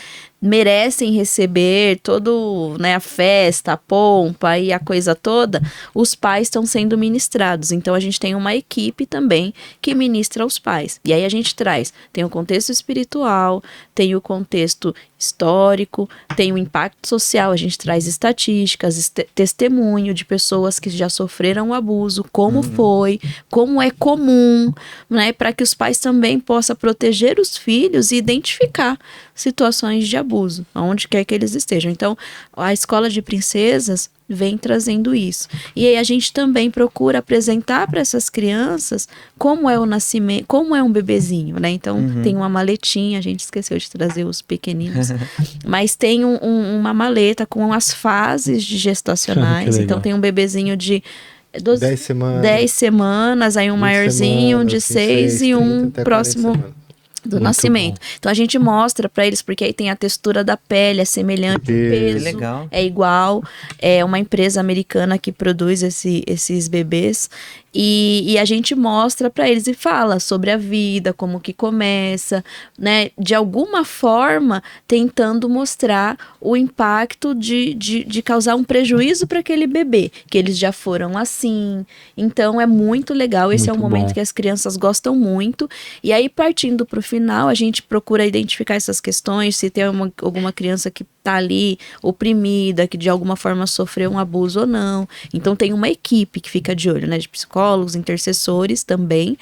[SPEAKER 4] merecem receber, todo, né, a festa, a pompa e a coisa toda, os pais estão sendo ministrados. Então, a gente tem uma equipe também que ministra aos pais. E aí a gente tem o contexto espiritual, tem o contexto histórico, tem o impacto social, a gente traz estatísticas, testemunho de pessoas que já sofreram o abuso, como foi, como é comum, né, para que os pais também possam proteger os filhos e identificar situações de abuso, onde quer que eles estejam. Então, a escola de princesas vem trazendo isso. E aí a gente também procura apresentar para essas crianças como é o nascimento, como é um bebezinho, né? Então, tem uma maletinha, a gente esqueceu de trazer os pequeninos, mas tem uma maleta com as fases gestacionais. Então, tem um bebezinho de 10 semanas, aí um maiorzinho de 6 e um próximo do
[SPEAKER 1] Muito
[SPEAKER 4] nascimento.
[SPEAKER 1] bom.
[SPEAKER 4] Então a gente mostra para eles, porque aí tem a textura da pele, é semelhante, o peso
[SPEAKER 2] legal.
[SPEAKER 4] é igual. É uma empresa americana que produz esses bebês. E a gente mostra para eles e fala sobre a vida, como que começa, né? De alguma forma, tentando mostrar o impacto de causar um prejuízo para aquele bebê, que eles já foram assim. Então, é muito legal. Esse é um
[SPEAKER 1] Muito
[SPEAKER 4] momento
[SPEAKER 1] bom.
[SPEAKER 4] que as crianças gostam muito. E aí, partindo para o final, a gente procura identificar essas questões, se tem alguma criança que tá ali oprimida, que de alguma forma sofreu um abuso ou não. Então tem uma equipe que fica de olho, né, de psicólogos, intercessores também.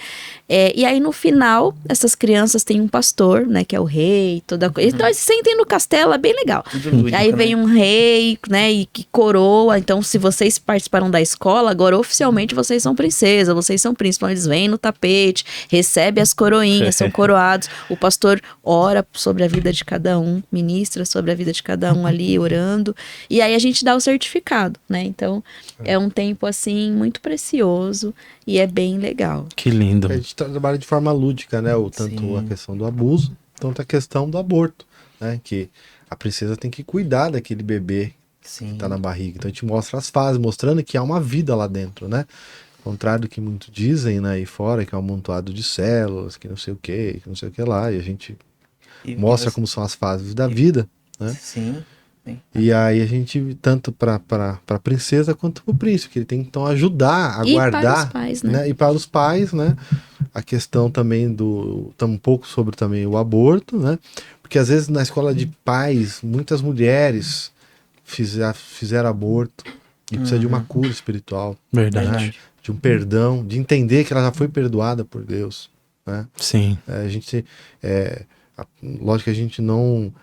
[SPEAKER 4] E aí no final, essas crianças têm um pastor, né, que é o rei, toda coisa. Então eles se sentem no castelo, é bem legal.
[SPEAKER 2] Tudo lúdico,
[SPEAKER 4] Aí
[SPEAKER 2] né?
[SPEAKER 4] vem um rei, né, e que coroa. Então se vocês participaram da escola, agora oficialmente vocês são princesa, vocês são príncipe. Então eles vêm no tapete, recebem as coroinhas, são coroados. O pastor ora sobre a vida de cada um, ministra sobre a vida de cada um ali, orando. E aí a gente dá o certificado, né? Então, é um tempo, assim, muito precioso e é bem legal.
[SPEAKER 1] Que lindo.
[SPEAKER 3] A gente trabalha de forma lúdica, né? Tanto
[SPEAKER 2] Sim.
[SPEAKER 3] a questão do abuso, tanto a questão do aborto, né? Que a princesa tem que cuidar daquele bebê
[SPEAKER 2] Sim.
[SPEAKER 3] que tá na barriga. Então a gente mostra as fases, mostrando que há uma vida lá dentro, né? Ao contrário do que muitos dizem, né, aí fora, que é um amontoado de células, que não sei o que não sei o que lá, e a gente mostra como são as fases da vida, né?
[SPEAKER 2] Sim.
[SPEAKER 3] E aí a gente, tanto para a princesa quanto para o príncipe, que ele tem que então ajudar a
[SPEAKER 4] E
[SPEAKER 3] guardar,
[SPEAKER 4] para os pais, né?
[SPEAKER 3] E para os pais, né? A questão também um pouco sobre também o aborto, né? Porque às vezes na escola de pais, muitas mulheres fizeram aborto e precisa de uma cura espiritual,
[SPEAKER 1] Verdade.
[SPEAKER 3] né? De um perdão, de entender que ela já foi perdoada por Deus, né?
[SPEAKER 1] Sim.
[SPEAKER 3] Lógico que a gente não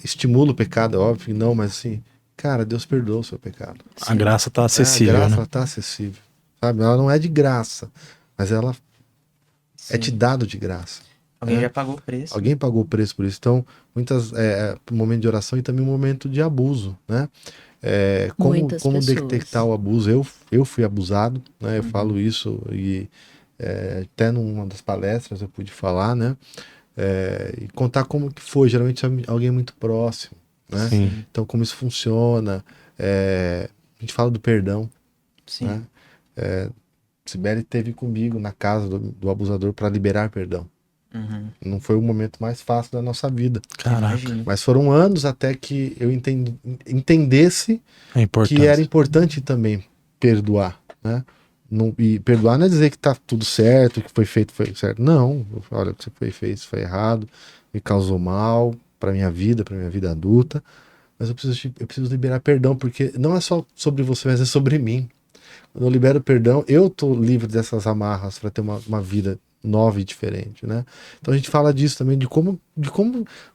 [SPEAKER 3] estimula o pecado, é óbvio que não, mas assim, cara, Deus perdoa o seu pecado.
[SPEAKER 1] A graça tá acessível,
[SPEAKER 3] A graça
[SPEAKER 1] né?
[SPEAKER 3] ela tá acessível, sabe? Ela não é de graça, mas ela é te dado de graça.
[SPEAKER 2] Alguém já pagou o preço.
[SPEAKER 3] Alguém pagou o preço por isso. Então, um momento de oração e também um momento de abuso, né? Como
[SPEAKER 4] pessoas.
[SPEAKER 3] detectar o abuso? Eu fui abusado, né? Eu falo isso e até numa das palestras eu pude falar, né? E contar como que foi, geralmente alguém muito próximo, né?
[SPEAKER 1] Sim.
[SPEAKER 3] Então como isso funciona, a gente fala do perdão,
[SPEAKER 2] Sim.
[SPEAKER 3] né? Sibeli esteve comigo na casa do abusador para liberar perdão. Não foi o momento mais fácil da nossa vida,
[SPEAKER 1] Caraca.
[SPEAKER 2] Imagino.
[SPEAKER 3] mas foram anos até que eu entendesse
[SPEAKER 1] É importante.
[SPEAKER 3] que era importante também perdoar, né? E perdoar não é dizer que tá tudo certo, que foi feito foi certo. Não, olha, o que você fez foi errado, me causou mal para minha vida adulta, mas eu preciso liberar perdão, porque não é só sobre você, mas é sobre mim. Quando eu libero perdão, eu tô livre dessas amarras para ter uma vida nova e diferente, né? Então a gente fala disso também, de como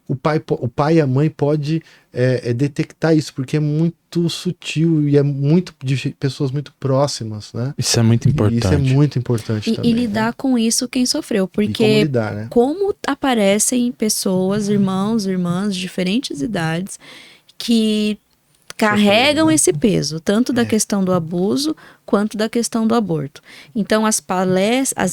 [SPEAKER 3] o pai e a mãe pode detectar isso, porque é muito sutil e é muito de pessoas muito próximas, né?
[SPEAKER 1] Isso é muito
[SPEAKER 3] E
[SPEAKER 1] importante.
[SPEAKER 3] isso é muito importante também.
[SPEAKER 4] E lidar com isso quem sofreu,
[SPEAKER 3] E
[SPEAKER 4] porque
[SPEAKER 3] como lidar, né?
[SPEAKER 4] como aparecem pessoas, irmãos, irmãs de diferentes idades, que carregam esse peso, tanto da questão do abuso quanto da questão do aborto. Então, as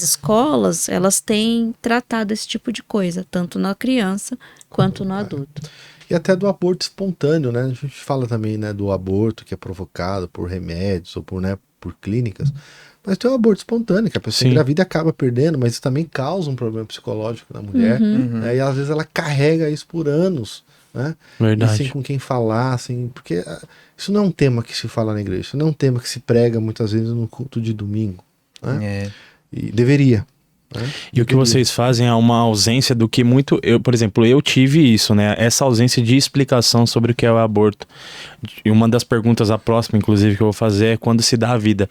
[SPEAKER 4] escolas, elas têm tratado esse tipo de coisa, tanto na criança quanto no adulto.
[SPEAKER 3] E até do aborto espontâneo, né? A gente fala também, né, do aborto que é provocado por remédios ou por, né, por clínicas. Mas tem o aborto espontâneo, que a pessoa engravida e acaba perdendo, mas isso também causa um problema psicológico na mulher. Né? E às vezes ela carrega isso por anos. Né?
[SPEAKER 1] Verdade.
[SPEAKER 3] E sem com quem falar, assim, porque isso não é um tema que se fala na igreja, isso não é um tema que se prega muitas vezes no culto de domingo. Né? E deveria. Né?
[SPEAKER 1] E o que vocês fazem é uma ausência do que muito... por exemplo, eu tive isso, né? Essa ausência de explicação sobre o que é o aborto. E uma das perguntas, a próxima, inclusive, que eu vou fazer é quando se dá a vida.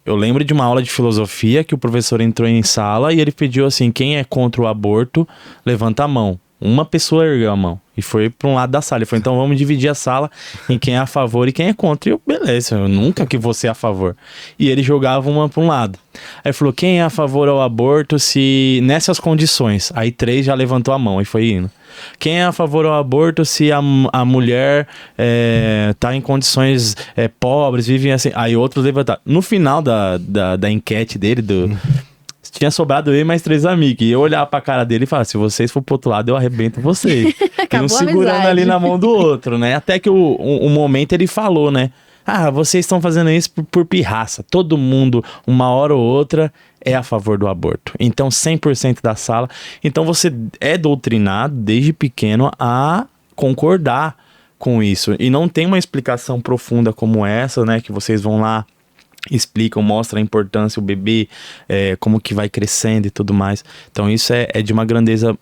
[SPEAKER 1] Eu lembro de uma aula de filosofia que o professor entrou em sala e ele pediu assim, quem é contra o aborto, levanta a mão. Uma pessoa ergueu a mão e foi para um lado da sala. Ele falou, então vamos dividir a sala em quem é a favor e quem é contra. E eu, beleza, eu nunca que vou ser a favor. E ele jogava uma para um lado. Aí ele falou, quem é a favor ao aborto se nessas condições? Aí 3 já levantou a mão e foi indo. Quem é a favor ao aborto se a mulher tá em condições pobres, vivem assim? Aí outros levantaram. No final da enquete dele, tinha sobrado eu e mais 3 amigos. E eu olhava pra cara dele e falava, se vocês for pro outro lado, eu arrebento vocês. E um segurando ali na mão do outro, né? Até que o momento ele falou, né? Ah, vocês estão fazendo isso por pirraça. Todo mundo, uma hora ou outra, é a favor do aborto. Então, 100% da sala. Então, você é doutrinado desde pequeno a concordar com isso. E não tem uma explicação profunda como essa, né? Que vocês vão lá, explicam, mostram a importância, o bebê, como que vai crescendo e tudo mais. Então isso é de uma grandeza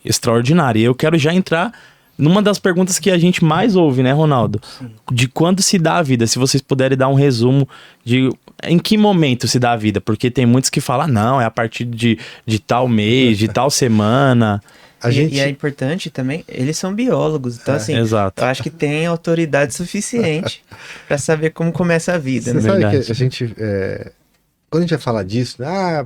[SPEAKER 1] extraordinária. E eu quero já entrar numa das perguntas que a gente mais ouve, né, Ronaldo? Sim. De quando se dá a vida, se vocês puderem dar um resumo de em que momento se dá a vida, porque tem muitos que falam, não, é a partir de tal mês, de tal semana...
[SPEAKER 2] E é importante também, eles são biólogos, então assim,
[SPEAKER 1] exato.
[SPEAKER 2] Eu acho que tem autoridade suficiente para saber como começa a vida.
[SPEAKER 3] Você
[SPEAKER 2] né?
[SPEAKER 3] sabe que a gente, quando a gente vai falar disso,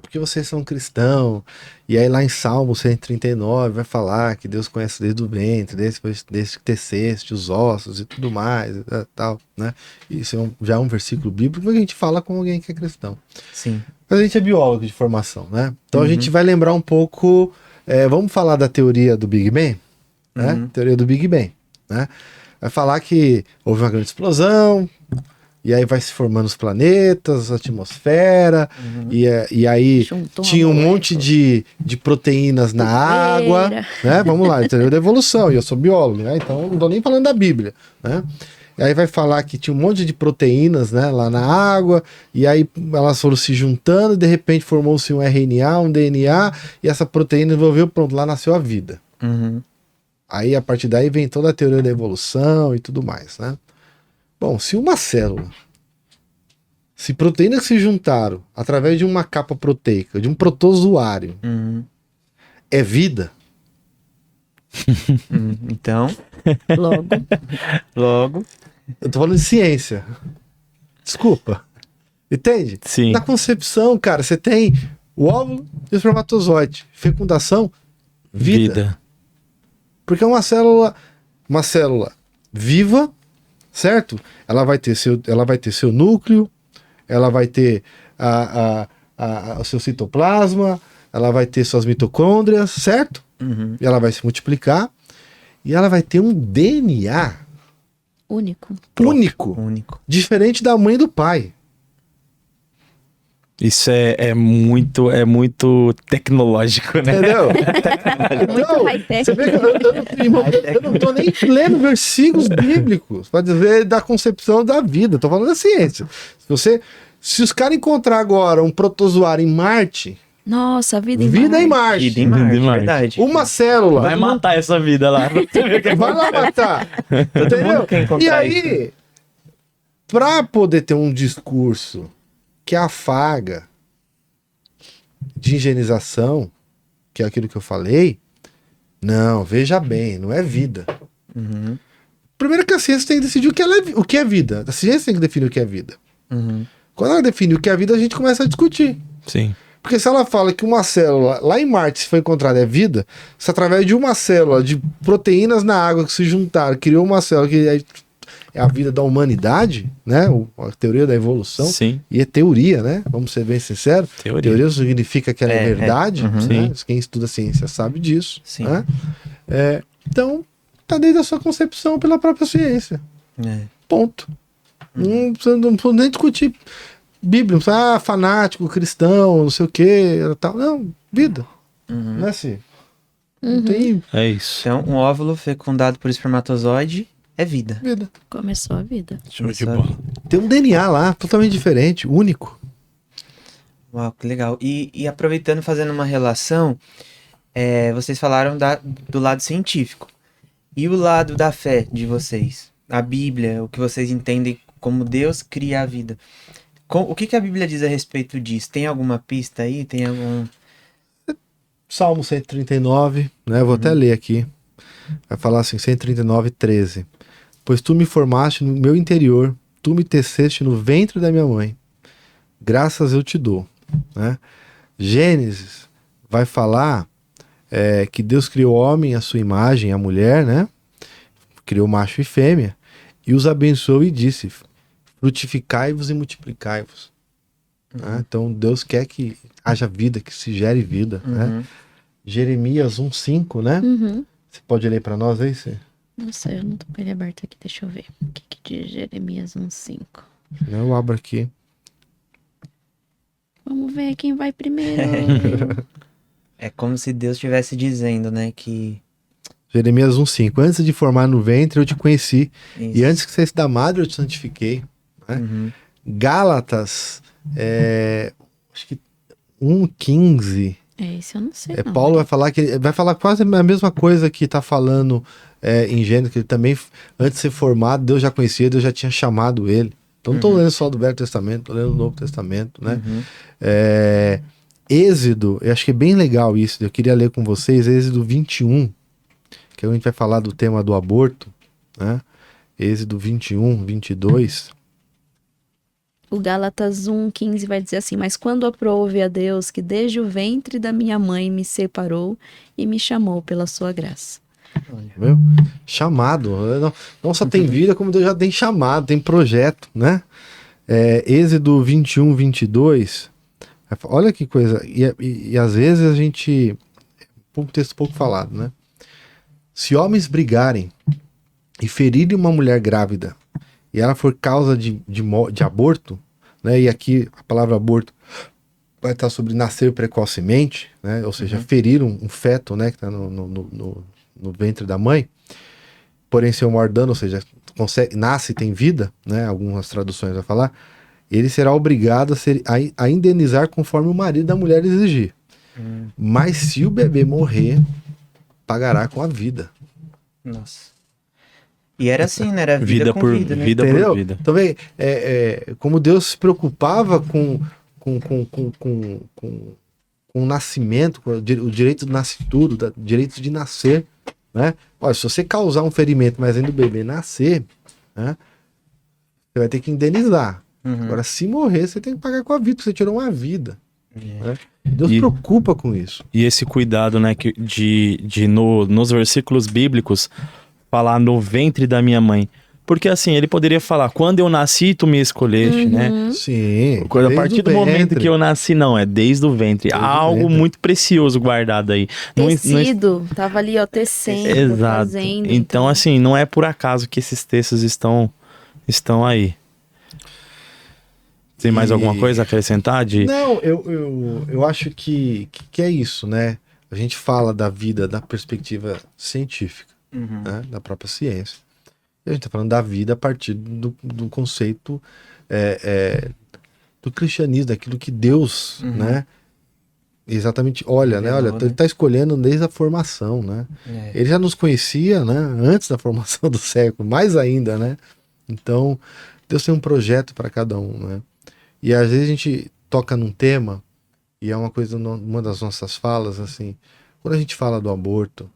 [SPEAKER 3] porque vocês são cristãos, e aí lá em Salmo 139 vai falar que Deus conhece desde o ventre, desde que teceste os ossos e tudo mais, e tal, né? Isso já é um versículo bíblico que a gente fala com alguém que é cristão.
[SPEAKER 2] Sim.
[SPEAKER 3] Mas a gente é biólogo de formação, né? Então a gente vai lembrar um pouco... vamos falar da teoria do Big Bang, né? Teoria do Big Bang, né? Vai falar que houve uma grande explosão, e aí vai se formando os planetas, a atmosfera, e aí tinha um monte de proteínas na água, né? Vamos lá, teoria da evolução, e eu sou biólogo, né? Então não tô nem falando da Bíblia, né? E aí vai falar que tinha um monte de proteínas, né, lá na água, e aí elas foram se juntando, e de repente formou-se um RNA, um DNA, e essa proteína envolveu, pronto, lá nasceu a vida. Aí a partir daí vem toda a teoria da evolução e tudo mais, né? Bom, se uma célula, se proteínas se juntaram através de uma capa proteica, de um protozoário, é vida?
[SPEAKER 2] Então,
[SPEAKER 4] Logo.
[SPEAKER 3] Eu tô falando de ciência. Desculpa. Entende?
[SPEAKER 1] Sim.
[SPEAKER 3] Na concepção, cara, você tem o óvulo e o espermatozoide. Fecundação, vida. Porque é uma célula viva, certo? Ela vai ter seu núcleo, ela vai ter o seu citoplasma, ela vai ter suas mitocôndrias, certo? E ela vai se multiplicar e ela vai ter um DNA
[SPEAKER 4] Único.
[SPEAKER 3] Diferente da mãe e do pai.
[SPEAKER 1] Isso é muito tecnológico, né?
[SPEAKER 3] Entendeu?
[SPEAKER 4] Muito high-tech.
[SPEAKER 3] Você vê que eu não tô nem lendo versículos bíblicos para dizer da concepção da vida. Tô falando da ciência. Se os caras encontrar agora um protozoário em Marte...
[SPEAKER 4] Nossa, vida
[SPEAKER 3] em Marte.
[SPEAKER 2] Vida em Marte, verdade.
[SPEAKER 3] Uma célula.
[SPEAKER 1] Vai matar essa vida lá.
[SPEAKER 3] Vai lá matar. Entendeu? E aí, pra poder ter um discurso que afaga de higienização, que é aquilo que eu falei, não, veja bem, não é vida. Primeiro que a ciência tem que decidir o que é vida. A ciência tem que definir o que é vida. Quando ela define o que é vida, a gente começa a discutir.
[SPEAKER 1] Sim.
[SPEAKER 3] Porque se ela fala que uma célula lá em Marte, se foi encontrada, é vida, se através de uma célula de proteínas na água que se juntaram, criou uma célula que é a vida da humanidade, né? A teoria da evolução.
[SPEAKER 1] Sim,
[SPEAKER 3] E é teoria, né? Vamos ser bem sinceros. Teoria não significa que ela é verdade. Né? Quem estuda ciência sabe disso.
[SPEAKER 2] Sim.
[SPEAKER 3] Né? Então, tá desde a sua concepção pela própria ciência. Ponto. Não precisa nem discutir Bíblia. Não precisa, fanático, cristão, não sei o que, tal. Não, vida. Não é assim. Não tem
[SPEAKER 1] é isso.
[SPEAKER 2] Então, um óvulo fecundado por espermatozoide é vida.
[SPEAKER 3] vida.
[SPEAKER 4] Começou a vida.
[SPEAKER 1] Show de
[SPEAKER 2] Começou a
[SPEAKER 1] bola.
[SPEAKER 2] vida.
[SPEAKER 3] Tem um DNA lá, totalmente diferente, único.
[SPEAKER 2] Uau, que legal. E aproveitando, fazendo uma relação, vocês falaram do lado científico. E o lado da fé de vocês? A Bíblia, o que vocês entendem como Deus cria a vida. O que a Bíblia diz a respeito disso? Tem alguma pista aí? Tem algum...
[SPEAKER 3] Salmo 139, né? Vou até ler aqui. Vai falar assim, 139, 13. Pois tu me formaste no meu interior, tu me teceste no ventre da minha mãe. Graças eu te dou. Né? Gênesis vai falar que Deus criou o homem à sua imagem, a mulher, né? Criou macho e fêmea, e os abençoou e disse, frutificai-vos e multiplicai-vos. Né? Então Deus quer que haja vida, que se gere vida. Né? Jeremias 1,5, né? Você pode ler para nós aí?
[SPEAKER 4] Nossa, eu não tô com ele aberto aqui, deixa eu ver. O que diz Jeremias 1:5?
[SPEAKER 3] Eu abro aqui.
[SPEAKER 4] Vamos ver quem vai primeiro.
[SPEAKER 2] É como se Deus estivesse dizendo, né, que...
[SPEAKER 3] Jeremias 1,5. Antes de formar no ventre eu te conheci,
[SPEAKER 2] Isso.
[SPEAKER 3] e antes que saísse da madre eu te santifiquei. Né? Gálatas, acho que 1,15.
[SPEAKER 4] Esse eu não sei, não.
[SPEAKER 3] Paulo vai falar quase a mesma coisa que está falando em Gênesis, que ele também, antes de ser formado, Deus já conhecia, Deus já tinha chamado ele. Então não estou lendo só do Velho Testamento, estou lendo do Novo Testamento, né? Êxodo, eu acho que é bem legal isso, eu queria ler com vocês, Êxodo 21, que a gente vai falar do tema do aborto, né? Êxodo 21, 22...
[SPEAKER 4] O Gálatas 1:15 vai dizer assim, mas quando aprove a Deus que desde o ventre da minha mãe me separou e me chamou pela sua graça.
[SPEAKER 3] Viu? Chamado, não só tem vida, como Deus já tem chamado, tem projeto, né? Êxodo 21, 22, olha que coisa, e às vezes a gente, um texto pouco falado, né? Se homens brigarem e ferirem uma mulher grávida, e ela for causa de aborto, né? E aqui a palavra aborto vai estar sobre nascer precocemente, né? Ou seja, ferir um feto, né? Que está no ventre da mãe, porém ser um maior dano, ou seja, nasce e tem vida, né? Algumas traduções vai falar, ele será obrigado a indenizar conforme o marido da mulher exigir. Mas se o bebê morrer, pagará com a vida.
[SPEAKER 2] Nossa. E era assim, né? Era vida com
[SPEAKER 1] por
[SPEAKER 2] vida, né?
[SPEAKER 1] vida
[SPEAKER 3] Entendeu?
[SPEAKER 1] por vida.
[SPEAKER 3] Então, como Deus se preocupava com o nascimento, com o direito do nascituro, o direito de nascer, né? Olha, se você causar um ferimento, mas ainda o bebê nascer, né? Você vai ter que indenizar. Agora, se morrer, você tem que pagar com a vida, porque você tirou uma vida. Né? Deus se preocupa com isso.
[SPEAKER 1] E esse cuidado, né, nos versículos bíblicos, falar no ventre da minha mãe. Porque assim, ele poderia falar, quando eu nasci, tu me escolheste, né?
[SPEAKER 3] Sim.
[SPEAKER 1] A partir do momento que eu nasci, não, é desde o ventre.
[SPEAKER 3] Desde o
[SPEAKER 1] Algo
[SPEAKER 3] ventre.
[SPEAKER 1] muito precioso guardado aí.
[SPEAKER 4] Tecido, tava ali, ó, tecendo,
[SPEAKER 1] Exato.
[SPEAKER 4] fazendo.
[SPEAKER 1] Então, assim, não é por acaso que esses textos estão aí. Tem mais alguma coisa a acrescentar?
[SPEAKER 3] Não, eu acho que é isso, né? A gente fala da vida da perspectiva científica, né? Da própria ciência. E a gente tá falando da vida a partir do conceito do cristianismo, daquilo que Deus, né? Exatamente, olha, né? Olha, ele tá escolhendo desde a formação, né? Ele já nos conhecia, né? Antes da formação do século, mais ainda, né? Então, Deus tem um projeto para cada um, né? E às vezes a gente toca num tema, e é uma coisa, uma das nossas falas, assim, quando a gente fala do aborto,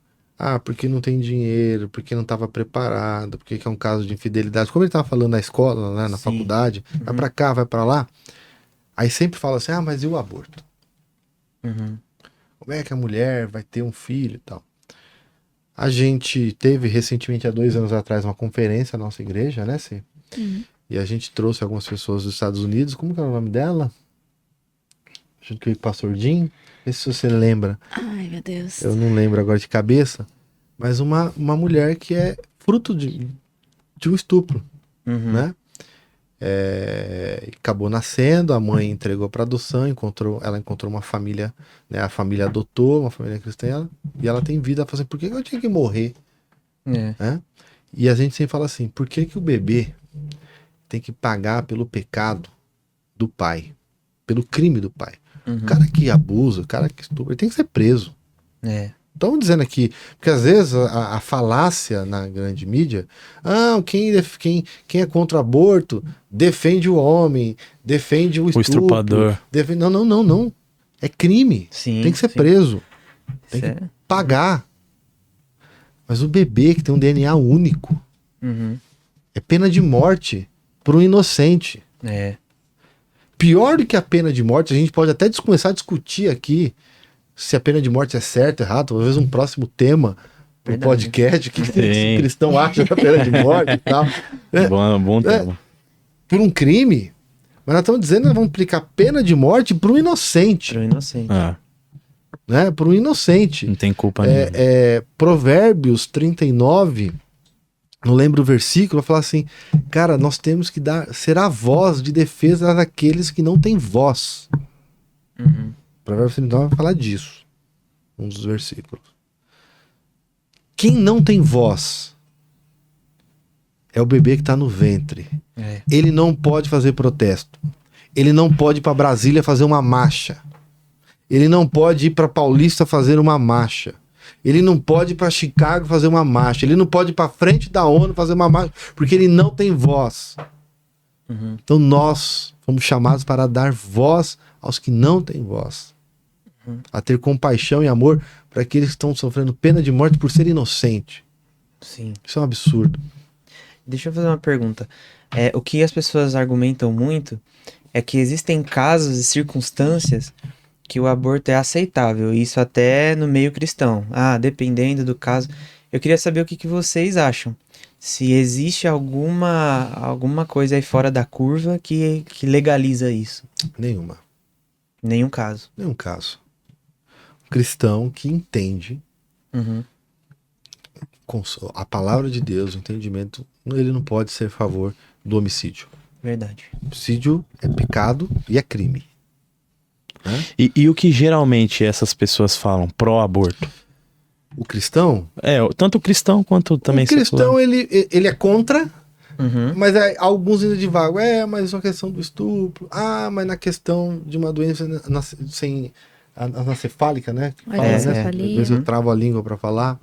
[SPEAKER 3] porque não tem dinheiro, porque não estava preparado, porque é um caso de infidelidade, como ele estava falando na escola, né, na faculdade, vai para cá, vai para lá, aí sempre fala assim, mas e o aborto? Como é que a mulher vai ter um filho e tal? A gente teve recentemente, há 2 anos atrás, uma conferência na nossa igreja, né, Cê? E a gente trouxe algumas pessoas dos Estados Unidos. Como que é o nome dela? Junto com o pastor Jim. Vê se você lembra.
[SPEAKER 4] Ai, meu Deus.
[SPEAKER 3] Eu não lembro agora de cabeça. Mas uma mulher que é fruto de um estupro, né? Acabou nascendo, a mãe entregou para adoção, ela encontrou uma família, né? A família adotou, uma família cristã, e ela tem vida. Ela fala assim, por que eu tinha que morrer? Né? E a gente sempre fala assim, por que o bebê tem que pagar pelo pecado do pai, pelo crime do pai? O cara que abusa, o cara que estupra, ele tem que ser preso. Estão dizendo aqui, porque às vezes a falácia na grande mídia, quem é contra o aborto defende o homem, defende o estupro.
[SPEAKER 1] O estrupador.
[SPEAKER 3] Não. É crime.
[SPEAKER 2] Sim,
[SPEAKER 3] tem que ser
[SPEAKER 2] sim.
[SPEAKER 3] preso. Tem que pagar. Mas o bebê que tem um DNA único é pena de morte para um inocente. Pior do que a pena de morte, a gente pode até começar a discutir aqui se a pena de morte é certa ou errada, talvez um próximo tema pro podcast, o que o cristão acha da pena de morte e tal.
[SPEAKER 1] Bom tema.
[SPEAKER 3] Por um crime, mas nós estamos dizendo que nós vamos aplicar pena de morte para um inocente.
[SPEAKER 2] Pro inocente.
[SPEAKER 3] Né? Para um inocente.
[SPEAKER 1] Não tem culpa nenhuma.
[SPEAKER 3] Provérbios 39, não lembro o versículo, vai falar assim, cara, nós temos que ser a voz de defesa daqueles que não têm voz. Provérbios 39 vai falar disso. Um dos versículos. Quem não tem voz é o bebê que está no ventre. Ele não pode fazer protesto. Ele não pode ir para Brasília fazer uma marcha. Ele não pode ir para Paulista fazer uma marcha. Ele não pode ir para Chicago fazer uma marcha. Ele não pode ir para frente da ONU fazer uma marcha, porque ele não tem voz. Então nós fomos chamados para dar voz aos que não têm voz. A ter compaixão e amor para aqueles que estão sofrendo pena de morte por ser inocente.
[SPEAKER 2] Sim.
[SPEAKER 3] Isso é um absurdo.
[SPEAKER 2] Deixa eu fazer uma pergunta. O que as pessoas argumentam muito é que existem casos e circunstâncias que o aborto é aceitável. Isso até no meio cristão. Dependendo do caso. Eu queria saber o que vocês acham. Se existe alguma coisa aí fora da curva que legaliza isso.
[SPEAKER 3] Nenhuma.
[SPEAKER 2] Nenhum caso.
[SPEAKER 3] Nenhum caso. Um cristão que entende com a palavra de Deus, o entendimento, ele não pode ser a favor do homicídio.
[SPEAKER 2] Verdade.
[SPEAKER 3] Homicídio é pecado e é crime. Né?
[SPEAKER 1] E o que geralmente essas pessoas falam pró-aborto?
[SPEAKER 3] O cristão?
[SPEAKER 1] Tanto o cristão quanto também
[SPEAKER 3] o cristão, ele é contra, mas alguns ainda divagam. Mas a questão do estupro. Mas na questão de uma doença sem anacefálica, né? Às vezes eu travo a língua para falar.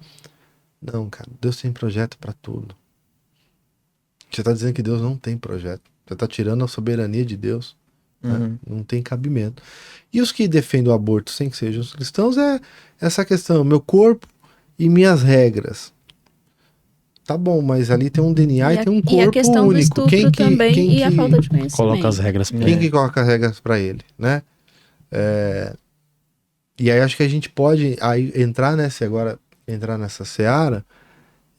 [SPEAKER 3] Não, cara, Deus tem projeto para tudo. Você tá dizendo que Deus não tem projeto. Você tá tirando a soberania de Deus. Né? Não tem cabimento. E os que defendem o aborto sem que sejam os cristãos é essa questão, meu corpo e minhas regras. Tá bom, mas ali tem um DNA e tem um corpo único.
[SPEAKER 4] E a questão do estupro também e a falta de conhecimento.
[SPEAKER 1] Coloca as regras pra
[SPEAKER 3] Quem que coloca as regras para ele, né? E aí acho que a gente pode entrar nessa seara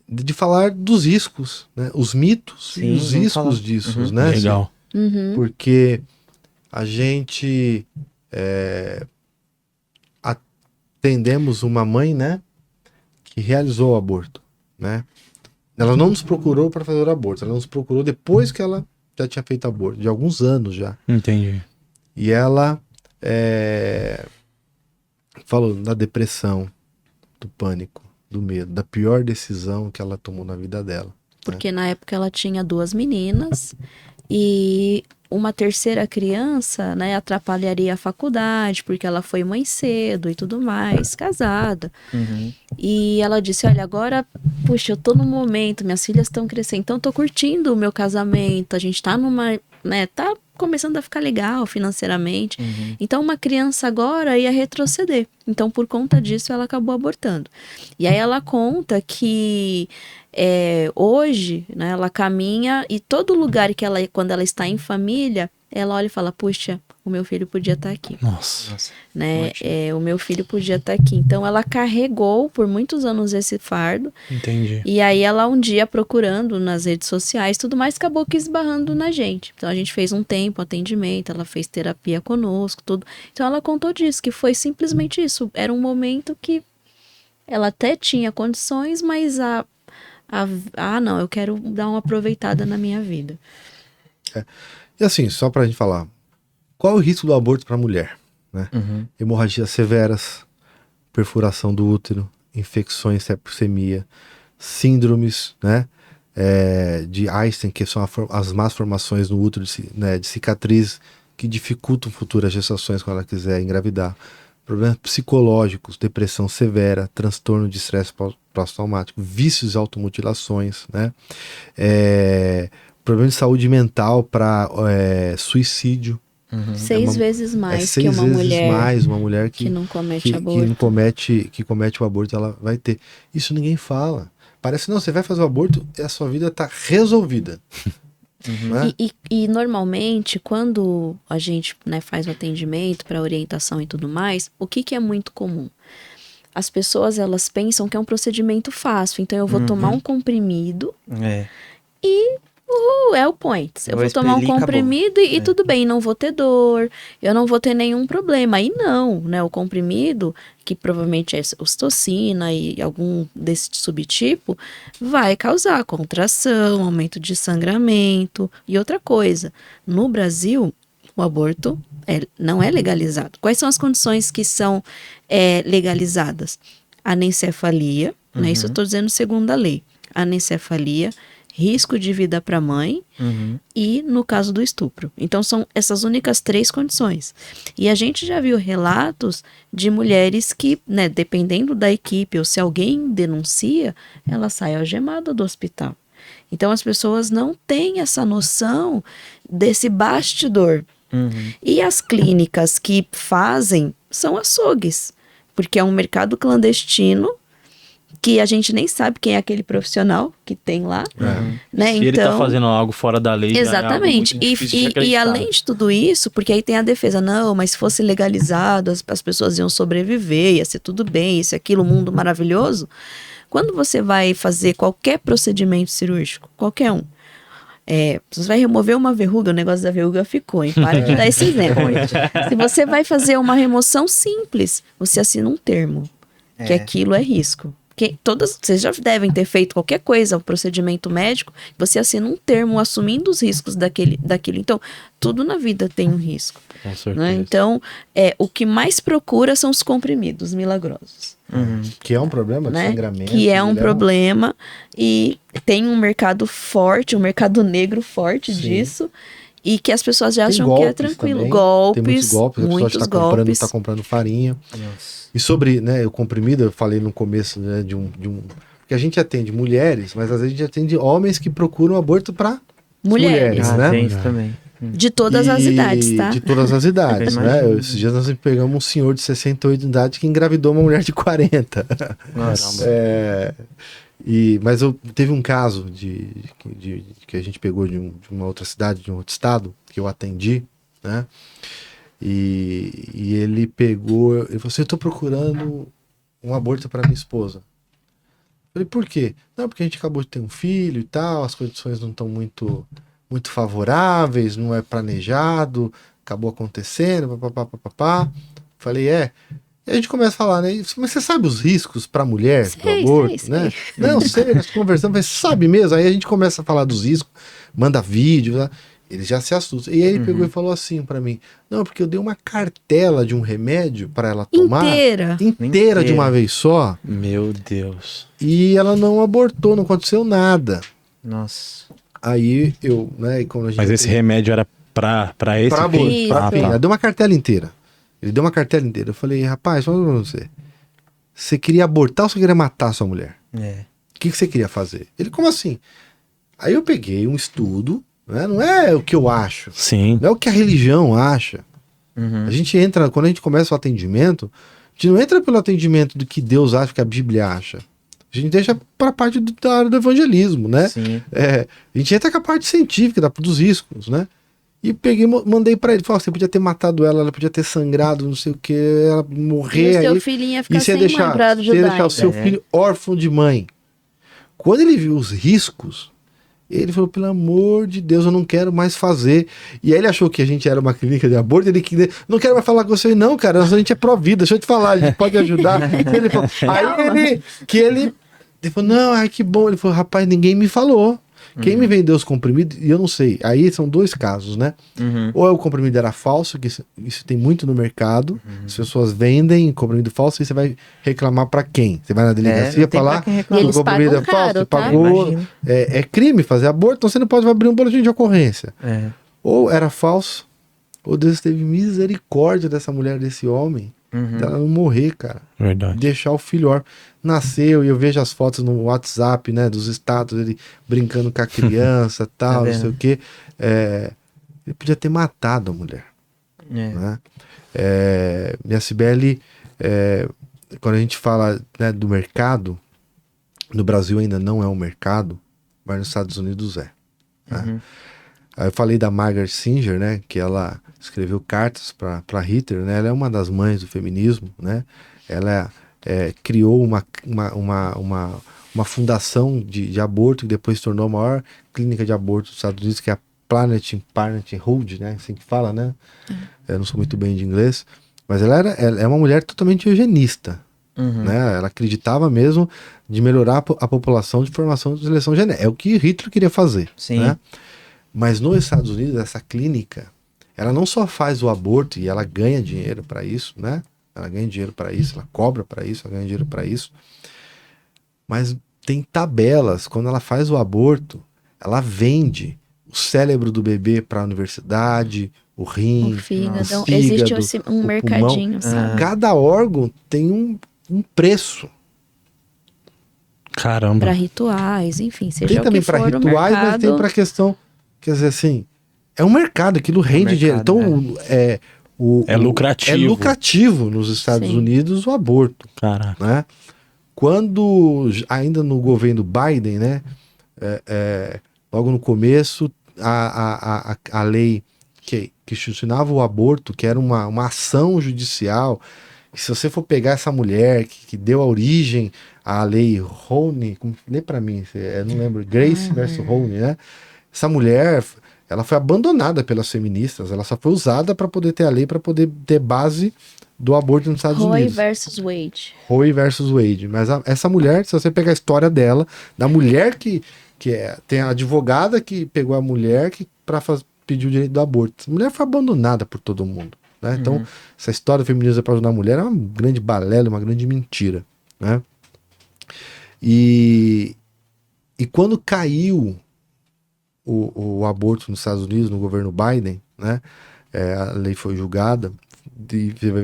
[SPEAKER 3] de falar dos riscos, né? Os mitos e os riscos disso, né?
[SPEAKER 1] Legal.
[SPEAKER 3] Porque a gente atendemos uma mãe, né? Que realizou o aborto, né? Ela não nos procurou para fazer o aborto, ela nos procurou depois que ela já tinha feito aborto, de alguns anos já.
[SPEAKER 1] Entendi.
[SPEAKER 3] E ela falou da depressão, do pânico, do medo, da pior decisão que ela tomou na vida dela.
[SPEAKER 4] Porque na época ela tinha 2 meninas e uma terceira criança, né, atrapalharia a faculdade, porque ela foi mãe cedo e tudo mais, casada. E ela disse, olha, agora, puxa, eu tô no momento, minhas filhas estão crescendo, então eu tô curtindo o meu casamento, a gente tá tá começando a ficar legal financeiramente. Então uma criança agora ia retroceder. Então por conta disso ela acabou abortando. E aí ela conta que hoje, né, ela caminha e todo lugar que quando ela está em família, ela olha e fala, puxa, o meu filho podia estar aqui.
[SPEAKER 1] Nossa.
[SPEAKER 4] Né? O meu filho podia estar aqui. Então ela carregou por muitos anos esse fardo.
[SPEAKER 1] Entendi.
[SPEAKER 4] E aí ela um dia procurando nas redes sociais, tudo mais, acabou que esbarrando na gente. Então a gente fez um tempo, atendimento, ela fez terapia conosco, tudo. Então ela contou disso, que foi simplesmente isso. Era um momento que ela até tinha condições, mas não, eu quero dar uma aproveitada na minha vida.
[SPEAKER 3] E assim, só pra gente falar, qual é o risco do aborto pra mulher? Né? Hemorragias severas, perfuração do útero, infecções, septicemia, síndromes, né? De Einstein, que são as más formações no útero, de cicatriz, que dificultam futuras gestações quando ela quiser engravidar. Problemas psicológicos, depressão severa, transtorno de estresse pós-traumático, vícios e automutilações, né? Problema de saúde mental para suicídio.
[SPEAKER 4] 6 vezes mais que uma mulher que não comete aborto.
[SPEAKER 3] Que comete o aborto, ela vai ter. Isso ninguém fala. Parece, não, você vai fazer o aborto e a sua vida está resolvida. Né?
[SPEAKER 4] E normalmente, quando a gente, né, faz o atendimento para orientação e tudo mais, o que é muito comum? As pessoas, elas pensam que é um procedimento fácil. Então, eu vou tomar um comprimido e é o point. Eu vou tomar um comprimido e tudo bem, não vou ter dor, eu não vou ter nenhum problema. Aí não, né? O comprimido, que provavelmente é ocitocina e algum desse subtipo, vai causar contração, aumento de sangramento e outra coisa. No Brasil, o aborto não é legalizado. Quais são as condições que são legalizadas? Anencefalia, né? Isso eu estou dizendo segundo a lei. Anencefalia, risco de vida para a mãe e no caso do estupro. Então são essas únicas 3 condições. E a gente já viu relatos de mulheres que, né, dependendo da equipe ou se alguém denuncia, ela sai algemada do hospital. Então as pessoas não têm essa noção desse bastidor. E as clínicas que fazem são açougues, porque é um mercado clandestino que a gente nem sabe quem é aquele profissional que tem lá, né?
[SPEAKER 1] Se ele tá fazendo algo fora da lei,
[SPEAKER 4] exatamente.
[SPEAKER 1] Já é algo muito difícil de acreditar.
[SPEAKER 4] E além de tudo isso, porque aí tem a defesa, não, mas se fosse legalizado, as pessoas iam sobreviver, ia ser tudo bem, isso, aquilo, mundo maravilhoso. Quando você vai fazer qualquer procedimento cirúrgico, qualquer um, você vai remover uma verruga, o negócio da verruga ficou, hein? Para de dar esse exemplo. Se você vai fazer uma remoção simples, você assina um termo, que aquilo é risco. Vocês já devem ter feito qualquer coisa, um procedimento médico, você assina um termo assumindo os riscos daquilo. Então, tudo na vida tem um risco.
[SPEAKER 1] Com certeza.
[SPEAKER 4] Né? Então, o que mais procura são os comprimidos milagrosos.
[SPEAKER 3] Que é um problema de
[SPEAKER 4] né?
[SPEAKER 3] sangramento.
[SPEAKER 4] Que é um problema e tem um mercado forte, um mercado negro forte disso. E que as pessoas já acham que é tranquilo.
[SPEAKER 3] Também.
[SPEAKER 4] Golpes,
[SPEAKER 3] tem muitos golpes. A pessoa
[SPEAKER 4] golpes.
[SPEAKER 3] tá comprando farinha.
[SPEAKER 2] Nossa.
[SPEAKER 3] E sobre, né, o comprimido, eu falei no começo, né, porque a gente atende mulheres, mas às vezes a gente atende homens que procuram aborto para mulheres, né?
[SPEAKER 2] Tem isso também.
[SPEAKER 4] De todas as idades, tá?
[SPEAKER 3] De todas as idades, né? Esses dias nós pegamos um senhor de 68 de idade que engravidou uma mulher de 40.
[SPEAKER 2] Nossa.
[SPEAKER 3] Mas teve um caso que a gente pegou de uma outra cidade, de um outro estado, que eu atendi, né? E ele falou assim, eu tô procurando um aborto para minha esposa. Eu falei, por quê? Não, porque a gente acabou de ter um filho e tal, as condições não estão muito favoráveis, não é planejado, acabou acontecendo, papapá. Falei, E a gente começa a falar, né? Mas você sabe os riscos para a mulher do aborto, né? Não, sei, nós conversamos, mas sabe mesmo? Aí a gente começa a falar dos riscos, manda vídeo, né? Ele já se assusta. E aí ele pegou e falou assim para mim, não, porque eu dei uma cartela de um remédio para ela tomar inteira de uma vez só.
[SPEAKER 1] Meu Deus.
[SPEAKER 3] E ela não abortou, não aconteceu nada.
[SPEAKER 2] Nossa.
[SPEAKER 3] Aí eu, né?
[SPEAKER 1] Mas esse remédio era para esse
[SPEAKER 3] fim? Pra fim. Ela deu uma cartela inteira. Ele deu uma cartela inteira. Eu falei, rapaz, fala pra você. Você queria abortar ou você queria matar a sua mulher? O que você queria fazer? Ele, como assim? Aí eu peguei um estudo, né? Não é o que eu acho.
[SPEAKER 1] Sim.
[SPEAKER 3] Não é o que a religião acha. A gente entra, quando a gente começa o atendimento, a gente não entra pelo atendimento do que Deus acha, que a Bíblia acha. A gente deixa para a parte da área do evangelismo, né?
[SPEAKER 2] Sim.
[SPEAKER 3] A gente entra com a parte científica dos riscos, né? E peguei, mandei pra ele, falei, você podia ter matado ela podia ter sangrado, não sei o que, ela morrer
[SPEAKER 4] E o seu
[SPEAKER 3] aí.
[SPEAKER 4] filhinho ia
[SPEAKER 3] E
[SPEAKER 4] ficar
[SPEAKER 3] você ia
[SPEAKER 4] sem mãe pra
[SPEAKER 3] você ia
[SPEAKER 4] ajudar.
[SPEAKER 3] deixar o seu filho órfão de mãe. Quando ele viu os riscos, ele falou, pelo amor de Deus, eu não quero mais fazer. E aí ele achou que a gente era uma clínica de aborto, ele queria, não quero mais falar com você, não, cara, a gente é pró-vida, deixa eu te falar, a gente pode ajudar. Ele falou, aí ele falou, não, ai que bom. Ele falou, rapaz, ninguém me falou. Quem me vendeu os comprimidos, e eu não sei. Aí são dois casos, né? Ou o comprimido era falso, que isso tem muito no mercado. As pessoas vendem comprimido falso e você vai reclamar pra quem? Você vai na delegacia falar que
[SPEAKER 4] E
[SPEAKER 3] o
[SPEAKER 4] eles
[SPEAKER 3] comprimido
[SPEAKER 4] pagam
[SPEAKER 3] é falso,
[SPEAKER 4] caro,
[SPEAKER 3] você
[SPEAKER 4] tá?
[SPEAKER 3] pagou. É crime fazer aborto, então você não pode abrir um boletim de ocorrência. Ou era falso, ou Deus teve misericórdia dessa mulher, desse homem, dela não morrer, cara.
[SPEAKER 1] Verdade.
[SPEAKER 3] Deixar o filho órfão. Nasceu e eu vejo as fotos no WhatsApp, né, dos status, ele brincando com a criança, tal, não sei o quê. Ele podia ter matado a mulher. Né? Minha Cibele, quando a gente fala, né, do mercado, no Brasil ainda não é um mercado, mas nos Estados Unidos é. Né? Aí eu falei da Margaret Singer, né, que ela escreveu cartas para Hitler, né? Ela é uma das mães do feminismo, né? Ela criou uma fundação de aborto que depois se tornou a maior clínica de aborto dos Estados Unidos, que é a Planned Parenthood, né? Assim que fala, né? Eu não sou muito bem de inglês, mas ela é uma mulher totalmente eugenista, né? Ela acreditava mesmo de melhorar a população de formação de seleção genética. É o que Hitler queria fazer, né? Mas nos Estados Unidos, essa clínica, ela não só faz o aborto e ela ganha dinheiro para isso, né? Ela ganha dinheiro para isso, ela cobra para isso, ela ganha dinheiro para isso. Mas tem tabelas, quando ela faz o aborto, ela vende o cérebro do bebê para a universidade, o rim,
[SPEAKER 4] O fígado.
[SPEAKER 3] o
[SPEAKER 4] Existe um
[SPEAKER 3] o
[SPEAKER 4] mercadinho, sabe?
[SPEAKER 3] Cada órgão tem um preço.
[SPEAKER 1] Caramba.
[SPEAKER 4] Para rituais, enfim, seja
[SPEAKER 3] Tem
[SPEAKER 4] o
[SPEAKER 3] também
[SPEAKER 4] que
[SPEAKER 3] para
[SPEAKER 4] for o
[SPEAKER 3] rituais,
[SPEAKER 4] mercado.
[SPEAKER 3] mas tem para questão, quer dizer assim, é um mercado, aquilo rende dinheiro. Então,
[SPEAKER 1] É lucrativo.
[SPEAKER 3] É lucrativo nos Estados Unidos o aborto.
[SPEAKER 1] Caraca.
[SPEAKER 3] Né? Quando, ainda no governo Biden, né, logo no começo, a lei que institucionava o aborto, que era uma ação judicial, e se você for pegar essa mulher que deu a origem à lei Roe, lê para mim, eu não lembro, Grace versus Roe, né? Essa mulher, ela foi abandonada pelas feministas, ela só foi usada para poder ter a lei, para poder ter base do aborto nos Estados
[SPEAKER 4] Roe
[SPEAKER 3] Unidos.
[SPEAKER 4] versus Wade.
[SPEAKER 3] Roe versus Wade. Mas essa mulher, se você pegar a história dela, da mulher tem a advogada que pegou a mulher para pedir o direito do aborto. Essa mulher foi abandonada por todo mundo. Né? Então, essa história feminista para ajudar a mulher é uma grande balela, uma grande mentira. Né? E quando caiu o aborto nos Estados Unidos, no governo Biden, né? A lei foi julgada,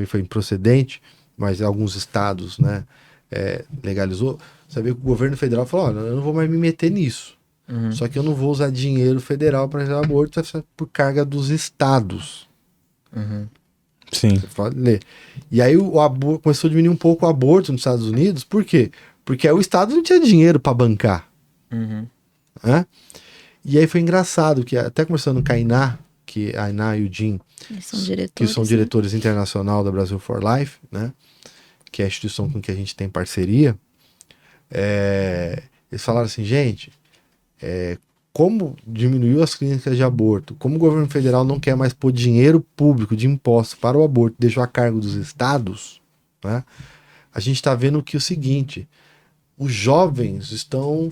[SPEAKER 3] foi improcedente, mas alguns estados, né, legalizou. Você vê que o governo federal falou, olha, eu não vou mais me meter nisso. Só que eu não vou usar dinheiro federal para fazer aborto, vai ser por carga dos estados.
[SPEAKER 1] Sim.
[SPEAKER 3] Você pode ler. E aí o aborto começou a diminuir um pouco o aborto nos Estados Unidos. Por quê? Porque aí o estado não tinha dinheiro para bancar. Né? E aí foi engraçado que até conversando com a Iná, que a Iná e o Jim, que são diretores internacional da Brasil for Life, né? Que é a instituição com que a gente tem parceria, eles falaram assim, gente, como diminuiu as clínicas de aborto, como o governo federal não quer mais pôr dinheiro público de impostos para o aborto, deixou a cargo dos estados, né? A gente está vendo que o seguinte, os jovens estão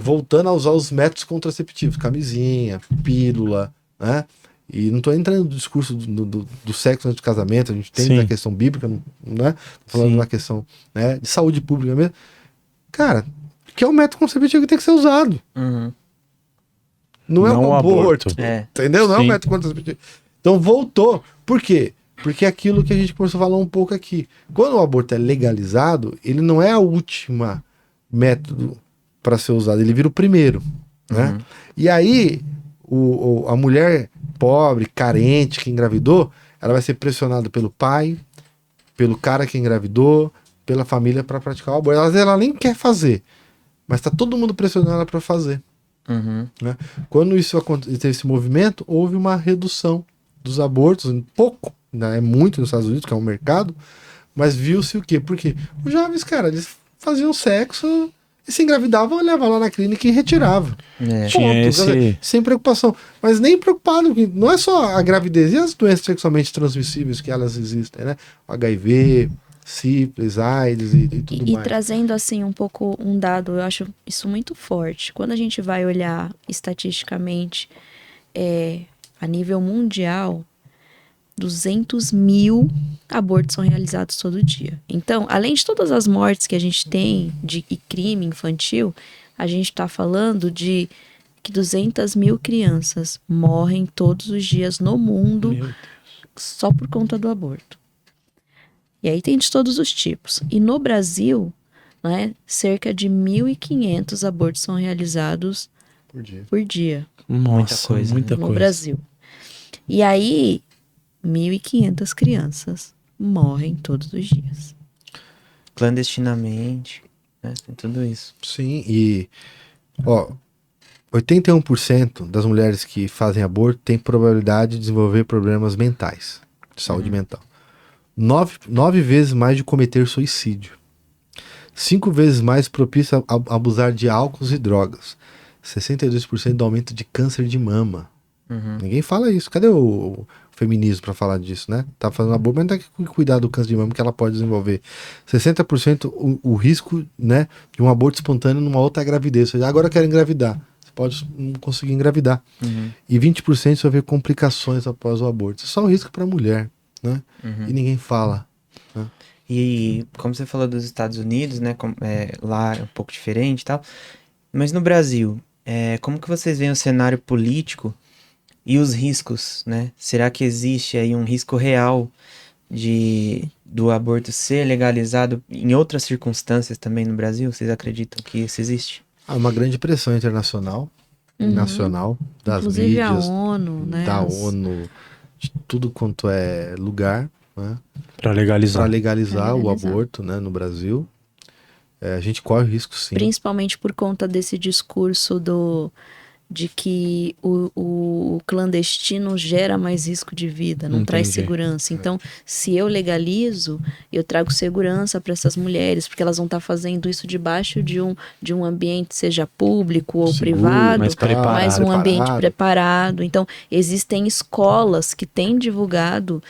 [SPEAKER 3] voltando a usar os métodos contraceptivos, camisinha, pílula, né? E não estou entrando no discurso do sexo antes do casamento, a gente tem a questão bíblica, né? Tô falando de uma questão, né, de saúde pública mesmo. Cara, que é o método contraceptivo que tem que ser usado. Não é o aborto. Entendeu? Não é o método contraceptivo. Então voltou. Por quê? Porque é aquilo que a gente começou a falar um pouco aqui. Quando o aborto é legalizado, ele não é a última método para ser usado, ele vira o primeiro. Né? E aí, a mulher pobre, carente, que engravidou, ela vai ser pressionada pelo pai, pelo cara que engravidou, pela família para praticar o aborto. Ela nem quer fazer, mas tá todo mundo pressionando ela para fazer.
[SPEAKER 2] Uhum.
[SPEAKER 3] Quando isso teve esse movimento, houve uma redução dos abortos, um pouco, né? É muito nos Estados Unidos, que é um mercado, mas viu-se o quê? Porque os jovens, cara, eles faziam sexo e se engravidavam, levavam lá na clínica e retiravam.
[SPEAKER 2] É.
[SPEAKER 1] Tinha
[SPEAKER 3] Ponto,
[SPEAKER 1] esse-
[SPEAKER 3] quer dizer, sem preocupação. Mas nem preocupado, não é só a gravidez e as doenças sexualmente transmissíveis que elas existem, né? O HIV, sífilis, AIDS e tudo
[SPEAKER 4] E
[SPEAKER 3] mais.
[SPEAKER 4] trazendo assim um pouco um dado, eu acho isso muito forte. Quando a gente vai olhar estatisticamente a nível mundial, 200 mil abortos são realizados todo dia. Então, além de todas as mortes que a gente tem de crime infantil, a gente está falando de que 200 mil crianças morrem todos os dias no mundo
[SPEAKER 1] Meu Deus.
[SPEAKER 4] só por conta do aborto. E aí tem de todos os tipos. E no Brasil, né, cerca de 1.500 abortos são realizados
[SPEAKER 3] Por dia.
[SPEAKER 4] por dia
[SPEAKER 1] Nossa,
[SPEAKER 2] coisa,
[SPEAKER 1] muita
[SPEAKER 4] no
[SPEAKER 1] coisa.
[SPEAKER 4] Brasil. E aí, 1.500 crianças morrem todos os dias.
[SPEAKER 2] Clandestinamente, né? Tem tudo isso.
[SPEAKER 3] Sim, e ó, 81% das mulheres que fazem aborto têm probabilidade de desenvolver problemas mentais, de saúde mental. 9 vezes mais de cometer suicídio. 5 vezes mais propício a abusar de álcool e drogas. 62% do aumento de câncer de mama. Ninguém fala isso. Cadê o feminismo para falar disso, né? Tá fazendo aborto, mas não tá que cuidar do câncer de mama que ela pode desenvolver. 60% o risco, né, de um aborto espontâneo numa outra gravidez. Ou seja, agora eu quero engravidar. Você pode não conseguir engravidar. E 20% sofrer complicações após o aborto. Isso é só o risco para a mulher, né? E ninguém fala.
[SPEAKER 2] E como você falou dos Estados Unidos, né? Lá é um pouco diferente e tal. Mas no Brasil, como que vocês veem o cenário político e os riscos, né? Será que existe aí um risco real do aborto ser legalizado em outras circunstâncias também no Brasil? Vocês acreditam que isso existe?
[SPEAKER 3] Há uma grande pressão internacional e nacional das
[SPEAKER 4] Inclusive a
[SPEAKER 3] mídias,
[SPEAKER 4] ONU, né?
[SPEAKER 3] da ONU, de tudo quanto é lugar, né?
[SPEAKER 1] Pra legalizar.
[SPEAKER 3] Para legalizar o
[SPEAKER 4] legalizar.
[SPEAKER 3] aborto, né, no Brasil. A gente corre o risco, sim.
[SPEAKER 4] Principalmente por conta desse discurso de que o clandestino gera mais risco de vida, não traz
[SPEAKER 1] Entendi.
[SPEAKER 4] segurança. Então, se eu legalizo, eu trago segurança para essas mulheres, porque elas vão estar fazendo isso debaixo de um ambiente, seja público ou
[SPEAKER 3] Seguro,
[SPEAKER 4] privado,
[SPEAKER 1] mais preparado.
[SPEAKER 4] mas um ambiente preparado. Então, existem escolas que têm divulgado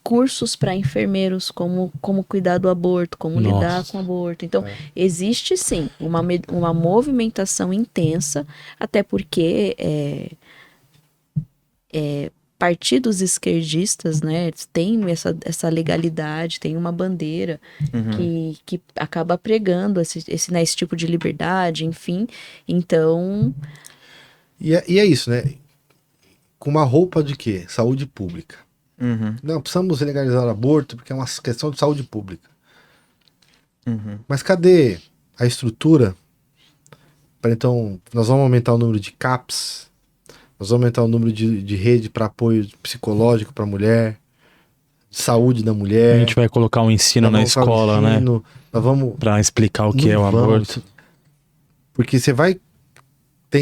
[SPEAKER 4] cursos para enfermeiros, como cuidar do aborto, como
[SPEAKER 1] Nossa.
[SPEAKER 4] lidar com o aborto. Então, existe sim uma movimentação intensa, até porque partidos esquerdistas, né, têm essa legalidade, tem uma bandeira que acaba pregando esse tipo de liberdade, enfim. Então,
[SPEAKER 3] E é isso, né? Com uma roupa de quê? Saúde pública. Não, precisamos legalizar o aborto porque é uma questão de saúde pública. Mas cadê a estrutura? Então, nós vamos aumentar o número de CAPs, nós vamos aumentar o número de rede para apoio psicológico para a mulher, de saúde da mulher.
[SPEAKER 1] A gente vai colocar um ensino
[SPEAKER 3] nós
[SPEAKER 1] na
[SPEAKER 3] vamos colocar o
[SPEAKER 1] escola, né?
[SPEAKER 3] ensino, Nós vamos.
[SPEAKER 1] Pra explicar o que
[SPEAKER 3] Não
[SPEAKER 1] é o
[SPEAKER 3] vamos.
[SPEAKER 1] aborto.
[SPEAKER 3] Porque você vai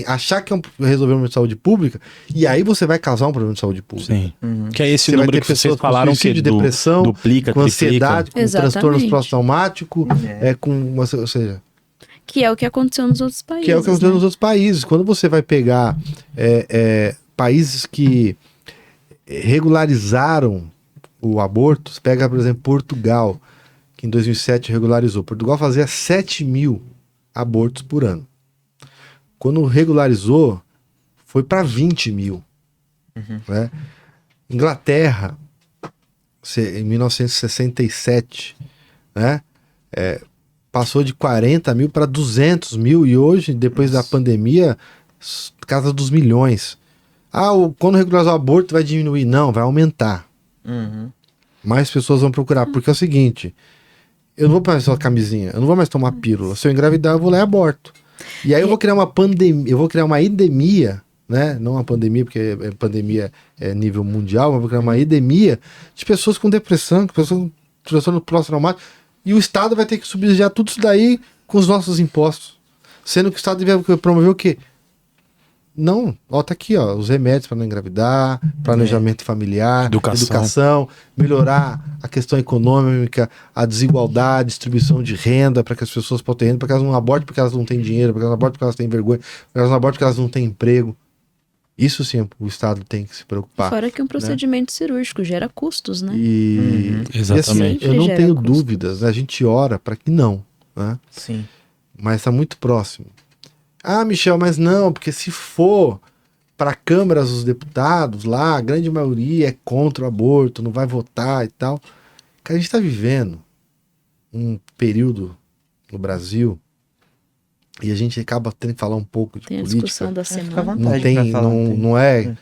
[SPEAKER 3] achar que é resolver um problema de saúde pública, e aí você vai causar um problema de saúde pública.
[SPEAKER 1] Sim. Que é esse
[SPEAKER 3] Você vai
[SPEAKER 1] número
[SPEAKER 3] ter
[SPEAKER 1] que vocês
[SPEAKER 3] pessoas com
[SPEAKER 1] falaram que
[SPEAKER 3] suicídio, depressão,
[SPEAKER 1] duplica,
[SPEAKER 3] com
[SPEAKER 1] triplica.
[SPEAKER 3] ansiedade, com
[SPEAKER 4] Exatamente.
[SPEAKER 3] transtorno pós-traumático, ou seja,
[SPEAKER 4] que é o que aconteceu nos outros países.
[SPEAKER 3] que é o que aconteceu
[SPEAKER 4] né?
[SPEAKER 3] nos outros países. Quando você vai pegar países que regularizaram o aborto, você pega, por exemplo, Portugal, que em 2007 regularizou. Portugal fazia 7 mil abortos por ano. Quando regularizou, foi para 20 mil. Né? Inglaterra, em 1967, né? Passou de 40 mil para 200 mil e hoje, depois da pandemia, casa dos milhões. Quando regularizar o aborto vai diminuir? Não, vai aumentar. Mais pessoas vão procurar, porque é o seguinte, eu não vou mais usar camisinha, eu não vou mais tomar pílula. Se eu engravidar, eu vou lá e aborto. E aí eu vou criar uma pandemia, eu vou criar uma endemia, né? Não uma pandemia, porque pandemia é nível mundial, mas eu vou criar uma endemia de pessoas com depressão, com pessoas com transtorno pós-traumático. E o Estado vai ter que subsidiar tudo isso daí com os nossos impostos. Sendo que o Estado deve promover o quê? Não, ó, tá aqui, ó, os remédios para não engravidar, planejamento familiar, educação, melhorar a questão econômica, a desigualdade, distribuição de renda para que as pessoas possam ter renda, para que elas não abortem porque elas não têm dinheiro, para que elas não abortem porque elas têm vergonha, para que elas não abortem porque elas não têm emprego. Isso sim, o Estado tem que se preocupar.
[SPEAKER 4] Fora que um procedimento cirúrgico gera custos, né?
[SPEAKER 1] Exatamente.
[SPEAKER 3] E assim, eu não
[SPEAKER 4] Gera
[SPEAKER 3] tenho
[SPEAKER 4] custos.
[SPEAKER 3] dúvidas, né? A gente ora para que não, né?
[SPEAKER 2] Sim.
[SPEAKER 3] Mas está muito próximo. Ah, Michel, mas não, porque se for para a Câmara dos Deputados lá, a grande maioria é contra o aborto, não vai votar e tal. Cara, a gente está vivendo um período no Brasil e a gente acaba tendo que falar um pouco de
[SPEAKER 4] Tem a
[SPEAKER 3] política.
[SPEAKER 4] discussão da
[SPEAKER 2] Fica à
[SPEAKER 4] semana.
[SPEAKER 2] vontade
[SPEAKER 3] Não tem,
[SPEAKER 2] pra falar,
[SPEAKER 3] não é,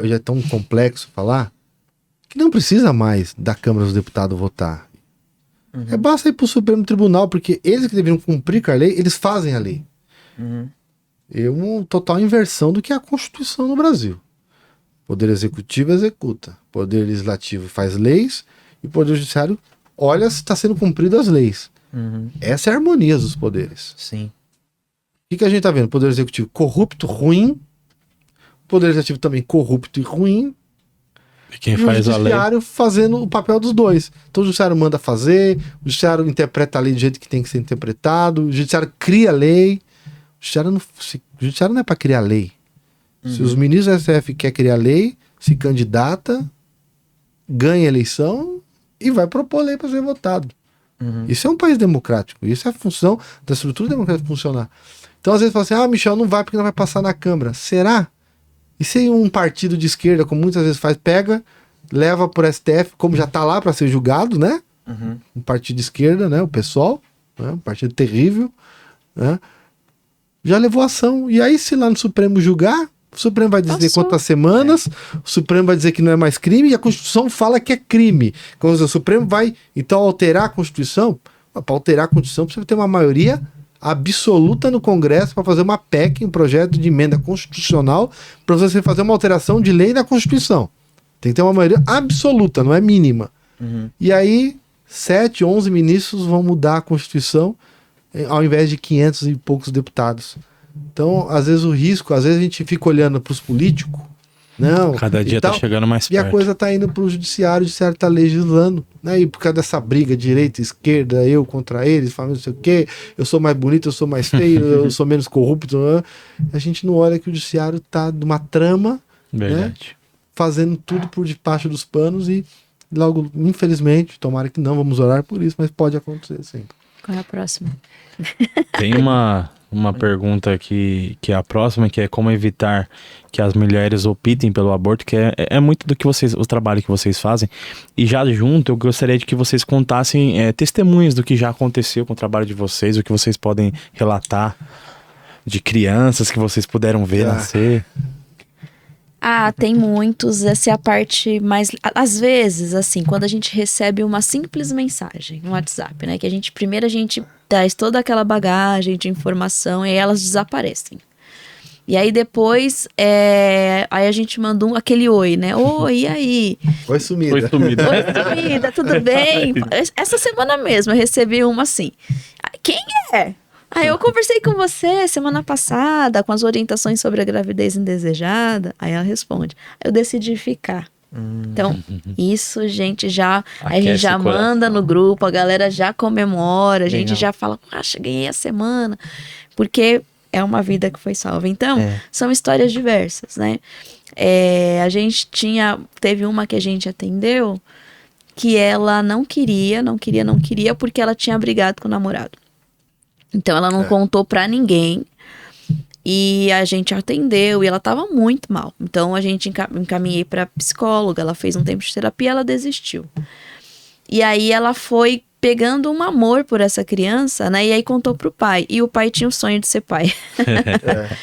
[SPEAKER 3] hoje é tão complexo falar que não precisa mais da Câmara dos Deputados votar. Basta ir para o Supremo Tribunal, porque eles que deveriam cumprir com a lei, eles fazem a lei. É uma total inversão do que é a Constituição no Brasil. Poder Executivo executa, Poder Legislativo faz leis e o Poder Judiciário olha se está sendo cumpridas as leis. Essa é a harmonia dos poderes.
[SPEAKER 2] Sim.
[SPEAKER 3] O que a gente está vendo? Poder Executivo corrupto, ruim. Poder Legislativo também corrupto e ruim.
[SPEAKER 1] E quem
[SPEAKER 3] E
[SPEAKER 1] faz
[SPEAKER 3] o
[SPEAKER 1] a lei?
[SPEAKER 3] Judiciário fazendo o papel dos dois. Então o Judiciário manda fazer, o Judiciário interpreta a lei do jeito que tem que ser interpretado, o Judiciário cria a lei. O Judiciário não é para criar lei. Se os ministros do STF querem criar lei, se candidata, ganha a eleição e vai propor lei para ser votado. Isso é um país democrático. Isso é a função da estrutura democrática funcionar. Então, às vezes, fala assim, Michel, não vai porque não vai passar na Câmara. Será? E se um partido de esquerda, como muitas vezes faz, pega, leva por STF, como já está lá para ser julgado, né? Um partido de esquerda, né? O PSOL, né? Um partido terrível, né? Já levou ação. E aí, se lá no Supremo julgar, o Supremo vai dizer quantas semanas, o Supremo vai dizer que não é mais crime, e a Constituição fala que é crime. Quando o Supremo vai, então, alterar a Constituição, para alterar a Constituição precisa ter uma maioria absoluta no Congresso para fazer uma PEC, um projeto de emenda constitucional, para você fazer uma alteração de lei na Constituição. Tem que ter uma maioria absoluta, não é mínima. E aí, 7, 11 ministros vão mudar a Constituição ao invés de 500 e poucos deputados. Então, às vezes o risco, às vezes a gente fica olhando para os políticos, não,
[SPEAKER 1] Cada dia tá chegando mais
[SPEAKER 3] e a
[SPEAKER 1] perto.
[SPEAKER 3] coisa tá indo para o judiciário tá legislando, né? E por causa dessa briga direita, esquerda, eu contra eles, falando não sei o quê, eu sou mais bonito, eu sou mais feio, eu sou menos corrupto, né? A gente não olha que o judiciário tá numa trama,
[SPEAKER 1] Verdade.
[SPEAKER 3] fazendo tudo por debaixo dos panos e logo, infelizmente, tomara que não, vamos orar por isso, mas pode acontecer sim.
[SPEAKER 4] Qual é a próxima?
[SPEAKER 1] Tem uma pergunta que é a próxima, que é como evitar que as mulheres optem pelo aborto, que é muito do que vocês, o trabalho que vocês fazem. E já junto, eu gostaria de que vocês contassem testemunhos do que já aconteceu com o trabalho de vocês, o que vocês podem relatar de crianças que vocês puderam ver nascer.
[SPEAKER 4] Tem muitos. Essa é a parte mais... Às vezes, assim, quando a gente recebe uma simples mensagem no WhatsApp, né? Que primeiro a gente traz toda aquela bagagem de informação e aí elas desaparecem. E aí depois, aí a gente manda aquele oi, né? Oi, e aí?
[SPEAKER 3] Oi, sumida.
[SPEAKER 1] Foi sumida.
[SPEAKER 4] Oi, sumida, tudo bem? Essa semana mesmo eu recebi uma assim. Quem é? Eu conversei com você semana passada com as orientações sobre a gravidez indesejada. Aí ela responde, eu decidi ficar. Então, isso, gente, a gente já manda no grupo, a galera já comemora, a gente já fala, ganhei a semana, porque é uma vida que foi salva. Então, são histórias diversas, né? A gente teve uma que a gente atendeu que ela não queria, porque ela tinha brigado com o namorado. Então, ela não contou pra ninguém. E a gente atendeu e ela tava muito mal. Então, a gente encaminhei pra psicóloga. Ela fez um tempo de terapia e ela desistiu. E aí, ela foi pegando um amor por essa criança, né? E aí, contou pro pai. E o pai tinha o sonho de ser pai.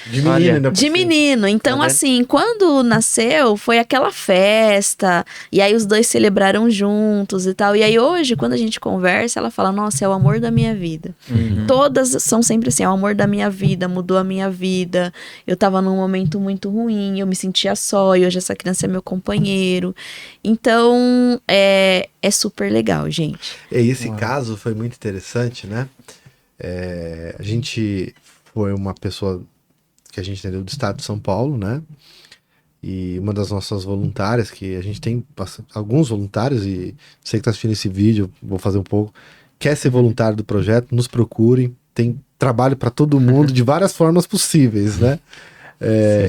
[SPEAKER 3] De menino ainda por
[SPEAKER 4] De
[SPEAKER 3] cima.
[SPEAKER 4] menino. Então, assim, quando nasceu, foi aquela festa. E aí, os dois celebraram juntos e tal. E aí, hoje, quando a gente conversa, ela fala, nossa, é o amor da minha vida. Todas são sempre assim, é o amor da minha vida, mudou a minha vida. Eu tava num momento muito ruim, eu me sentia só. E hoje essa criança é meu companheiro. Então, é super legal, gente.
[SPEAKER 3] Esse caso foi muito interessante, né? A gente foi uma pessoa que a gente entendeu do estado de São Paulo, né? E uma das nossas voluntárias, que a gente tem alguns voluntários, e você que está assistindo esse vídeo, vou fazer um pouco, quer ser voluntário do projeto, nos procurem, tem trabalho para todo mundo de várias formas possíveis, né?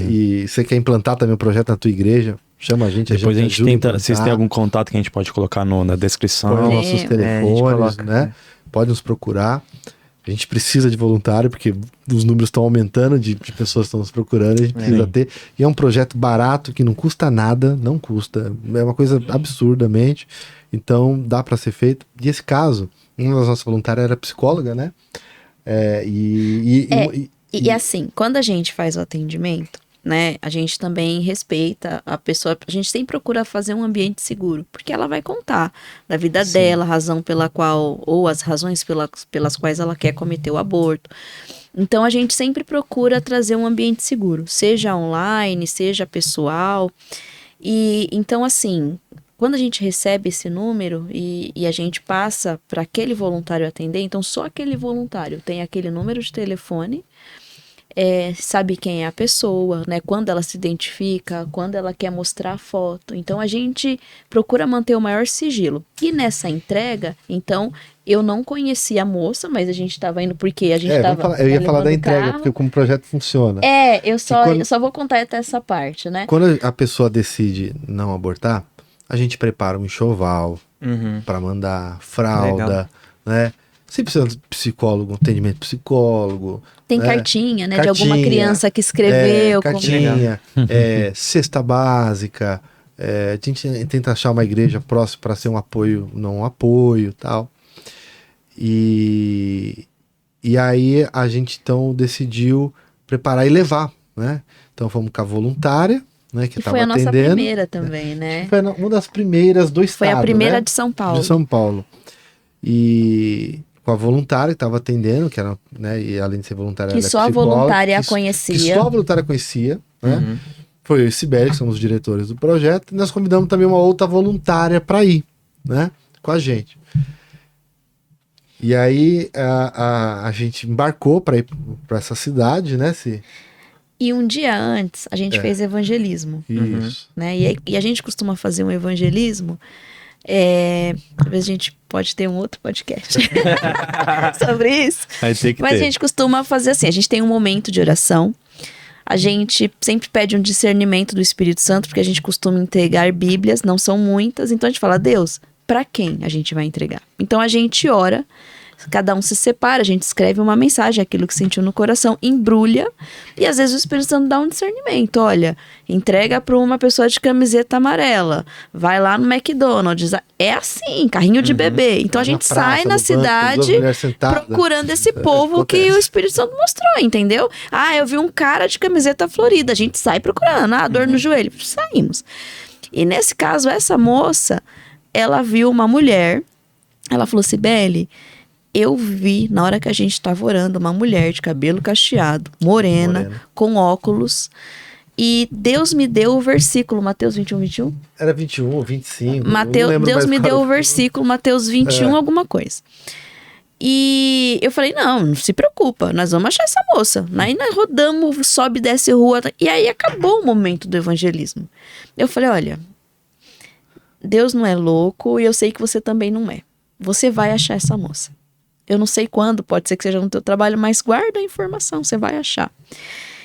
[SPEAKER 3] E você quer implantar também o projeto na tua igreja, chama a gente.
[SPEAKER 1] Depois a gente
[SPEAKER 3] ajuda
[SPEAKER 1] tenta, vocês têm algum contato que a gente pode colocar na descrição?
[SPEAKER 3] Põe nossos telefones,
[SPEAKER 2] coloca,
[SPEAKER 3] né? Pode nos procurar. A gente precisa de voluntário, porque os números estão aumentando de pessoas que estão nos procurando, a gente precisa ter. E é um projeto barato, que não custa nada, não custa. É uma coisa absurdamente. Então, dá para ser feito. E esse caso, uma das nossas voluntárias era psicóloga, né?
[SPEAKER 4] E assim, quando a gente faz o atendimento, né, a gente também respeita a pessoa, a gente sempre procura fazer um ambiente seguro, porque ela vai contar da vida dela, a razão pela qual, ou as razões pelas quais ela quer cometer o aborto. Então a gente sempre procura trazer um ambiente seguro, seja online, seja pessoal. E então assim, quando a gente recebe esse número e a gente passa para aquele voluntário atender, então só aquele voluntário tem aquele número de telefone, sabe quem é a pessoa, né? Quando ela se identifica, quando ela quer mostrar a foto. Então a gente procura manter o maior sigilo. E nessa entrega, então, eu não conhecia a moça, mas a gente estava indo porque a gente estava.
[SPEAKER 3] Eu ia falar da entrega, porque como o projeto funciona.
[SPEAKER 4] Eu só vou contar até essa parte, né?
[SPEAKER 3] Quando a pessoa decide não abortar, a gente prepara um enxoval para mandar, fralda, né? Se precisa de psicólogo, atendimento psicólogo.
[SPEAKER 4] Tem cartinha, né? De alguma criança que escreveu.
[SPEAKER 3] Cartinha, cesta básica. A gente tenta achar uma igreja próxima para ser um apoio, não um apoio, tal. E aí a gente então decidiu preparar e levar, né? Então fomos com a voluntária, né? Que estava atendendo.
[SPEAKER 4] Foi a nossa primeira também, né?
[SPEAKER 3] Foi uma das primeiras do estado.
[SPEAKER 4] Foi a primeira,
[SPEAKER 3] né?
[SPEAKER 4] de São Paulo.
[SPEAKER 3] De São Paulo. E com a voluntária que estava atendendo, que era, né? E além de ser voluntária,
[SPEAKER 4] que
[SPEAKER 3] ela
[SPEAKER 4] só a voluntária conhecia.
[SPEAKER 3] Que só a voluntária conhecia, né? Foi eu e Sibeli, que somos os diretores do projeto, e nós convidamos também uma outra voluntária para ir, né? Com a gente. E aí a gente embarcou para ir para essa cidade, né?
[SPEAKER 4] E um dia antes a gente fez evangelismo.
[SPEAKER 3] Isso.
[SPEAKER 4] Né? E a gente costuma fazer um evangelismo. Talvez a gente pode ter um outro podcast sobre isso.
[SPEAKER 1] Mas
[SPEAKER 4] a gente costuma fazer assim: a gente tem um momento de oração. A gente sempre pede um discernimento do Espírito Santo, porque a gente costuma entregar Bíblias, não são muitas. Então a gente fala: Deus, para quem a gente vai entregar? Então a gente ora, cada um se separa, a gente escreve uma mensagem, aquilo que sentiu no coração, embrulha, e às vezes o Espírito Santo dá um discernimento. Olha, entrega para uma pessoa de camiseta amarela, vai lá no McDonald's. É assim, carrinho de bebê. Então a gente sai na cidade procurando esse povo que o Espírito Santo mostrou, entendeu? Eu vi um cara de camiseta florida, a gente sai procurando. Dor no joelho, saímos. E nesse caso, essa moça, ela viu uma mulher, ela falou: Sibeli, eu vi, na hora que a gente estava orando, uma mulher de cabelo cacheado, morena, com óculos, e Deus me deu o versículo, Mateus 21, 21?
[SPEAKER 3] Era 21 ou 25.
[SPEAKER 4] Deus me deu o versículo, Mateus 21, alguma coisa. E eu falei: não se preocupa, nós vamos achar essa moça. Aí nós rodamos, sobe e desce rua, e aí acabou o momento do evangelismo. Eu falei: olha, Deus não é louco e eu sei que você também não é. Você vai achar essa moça. Eu não sei quando, pode ser que seja no teu trabalho, mas guarda a informação, você vai achar.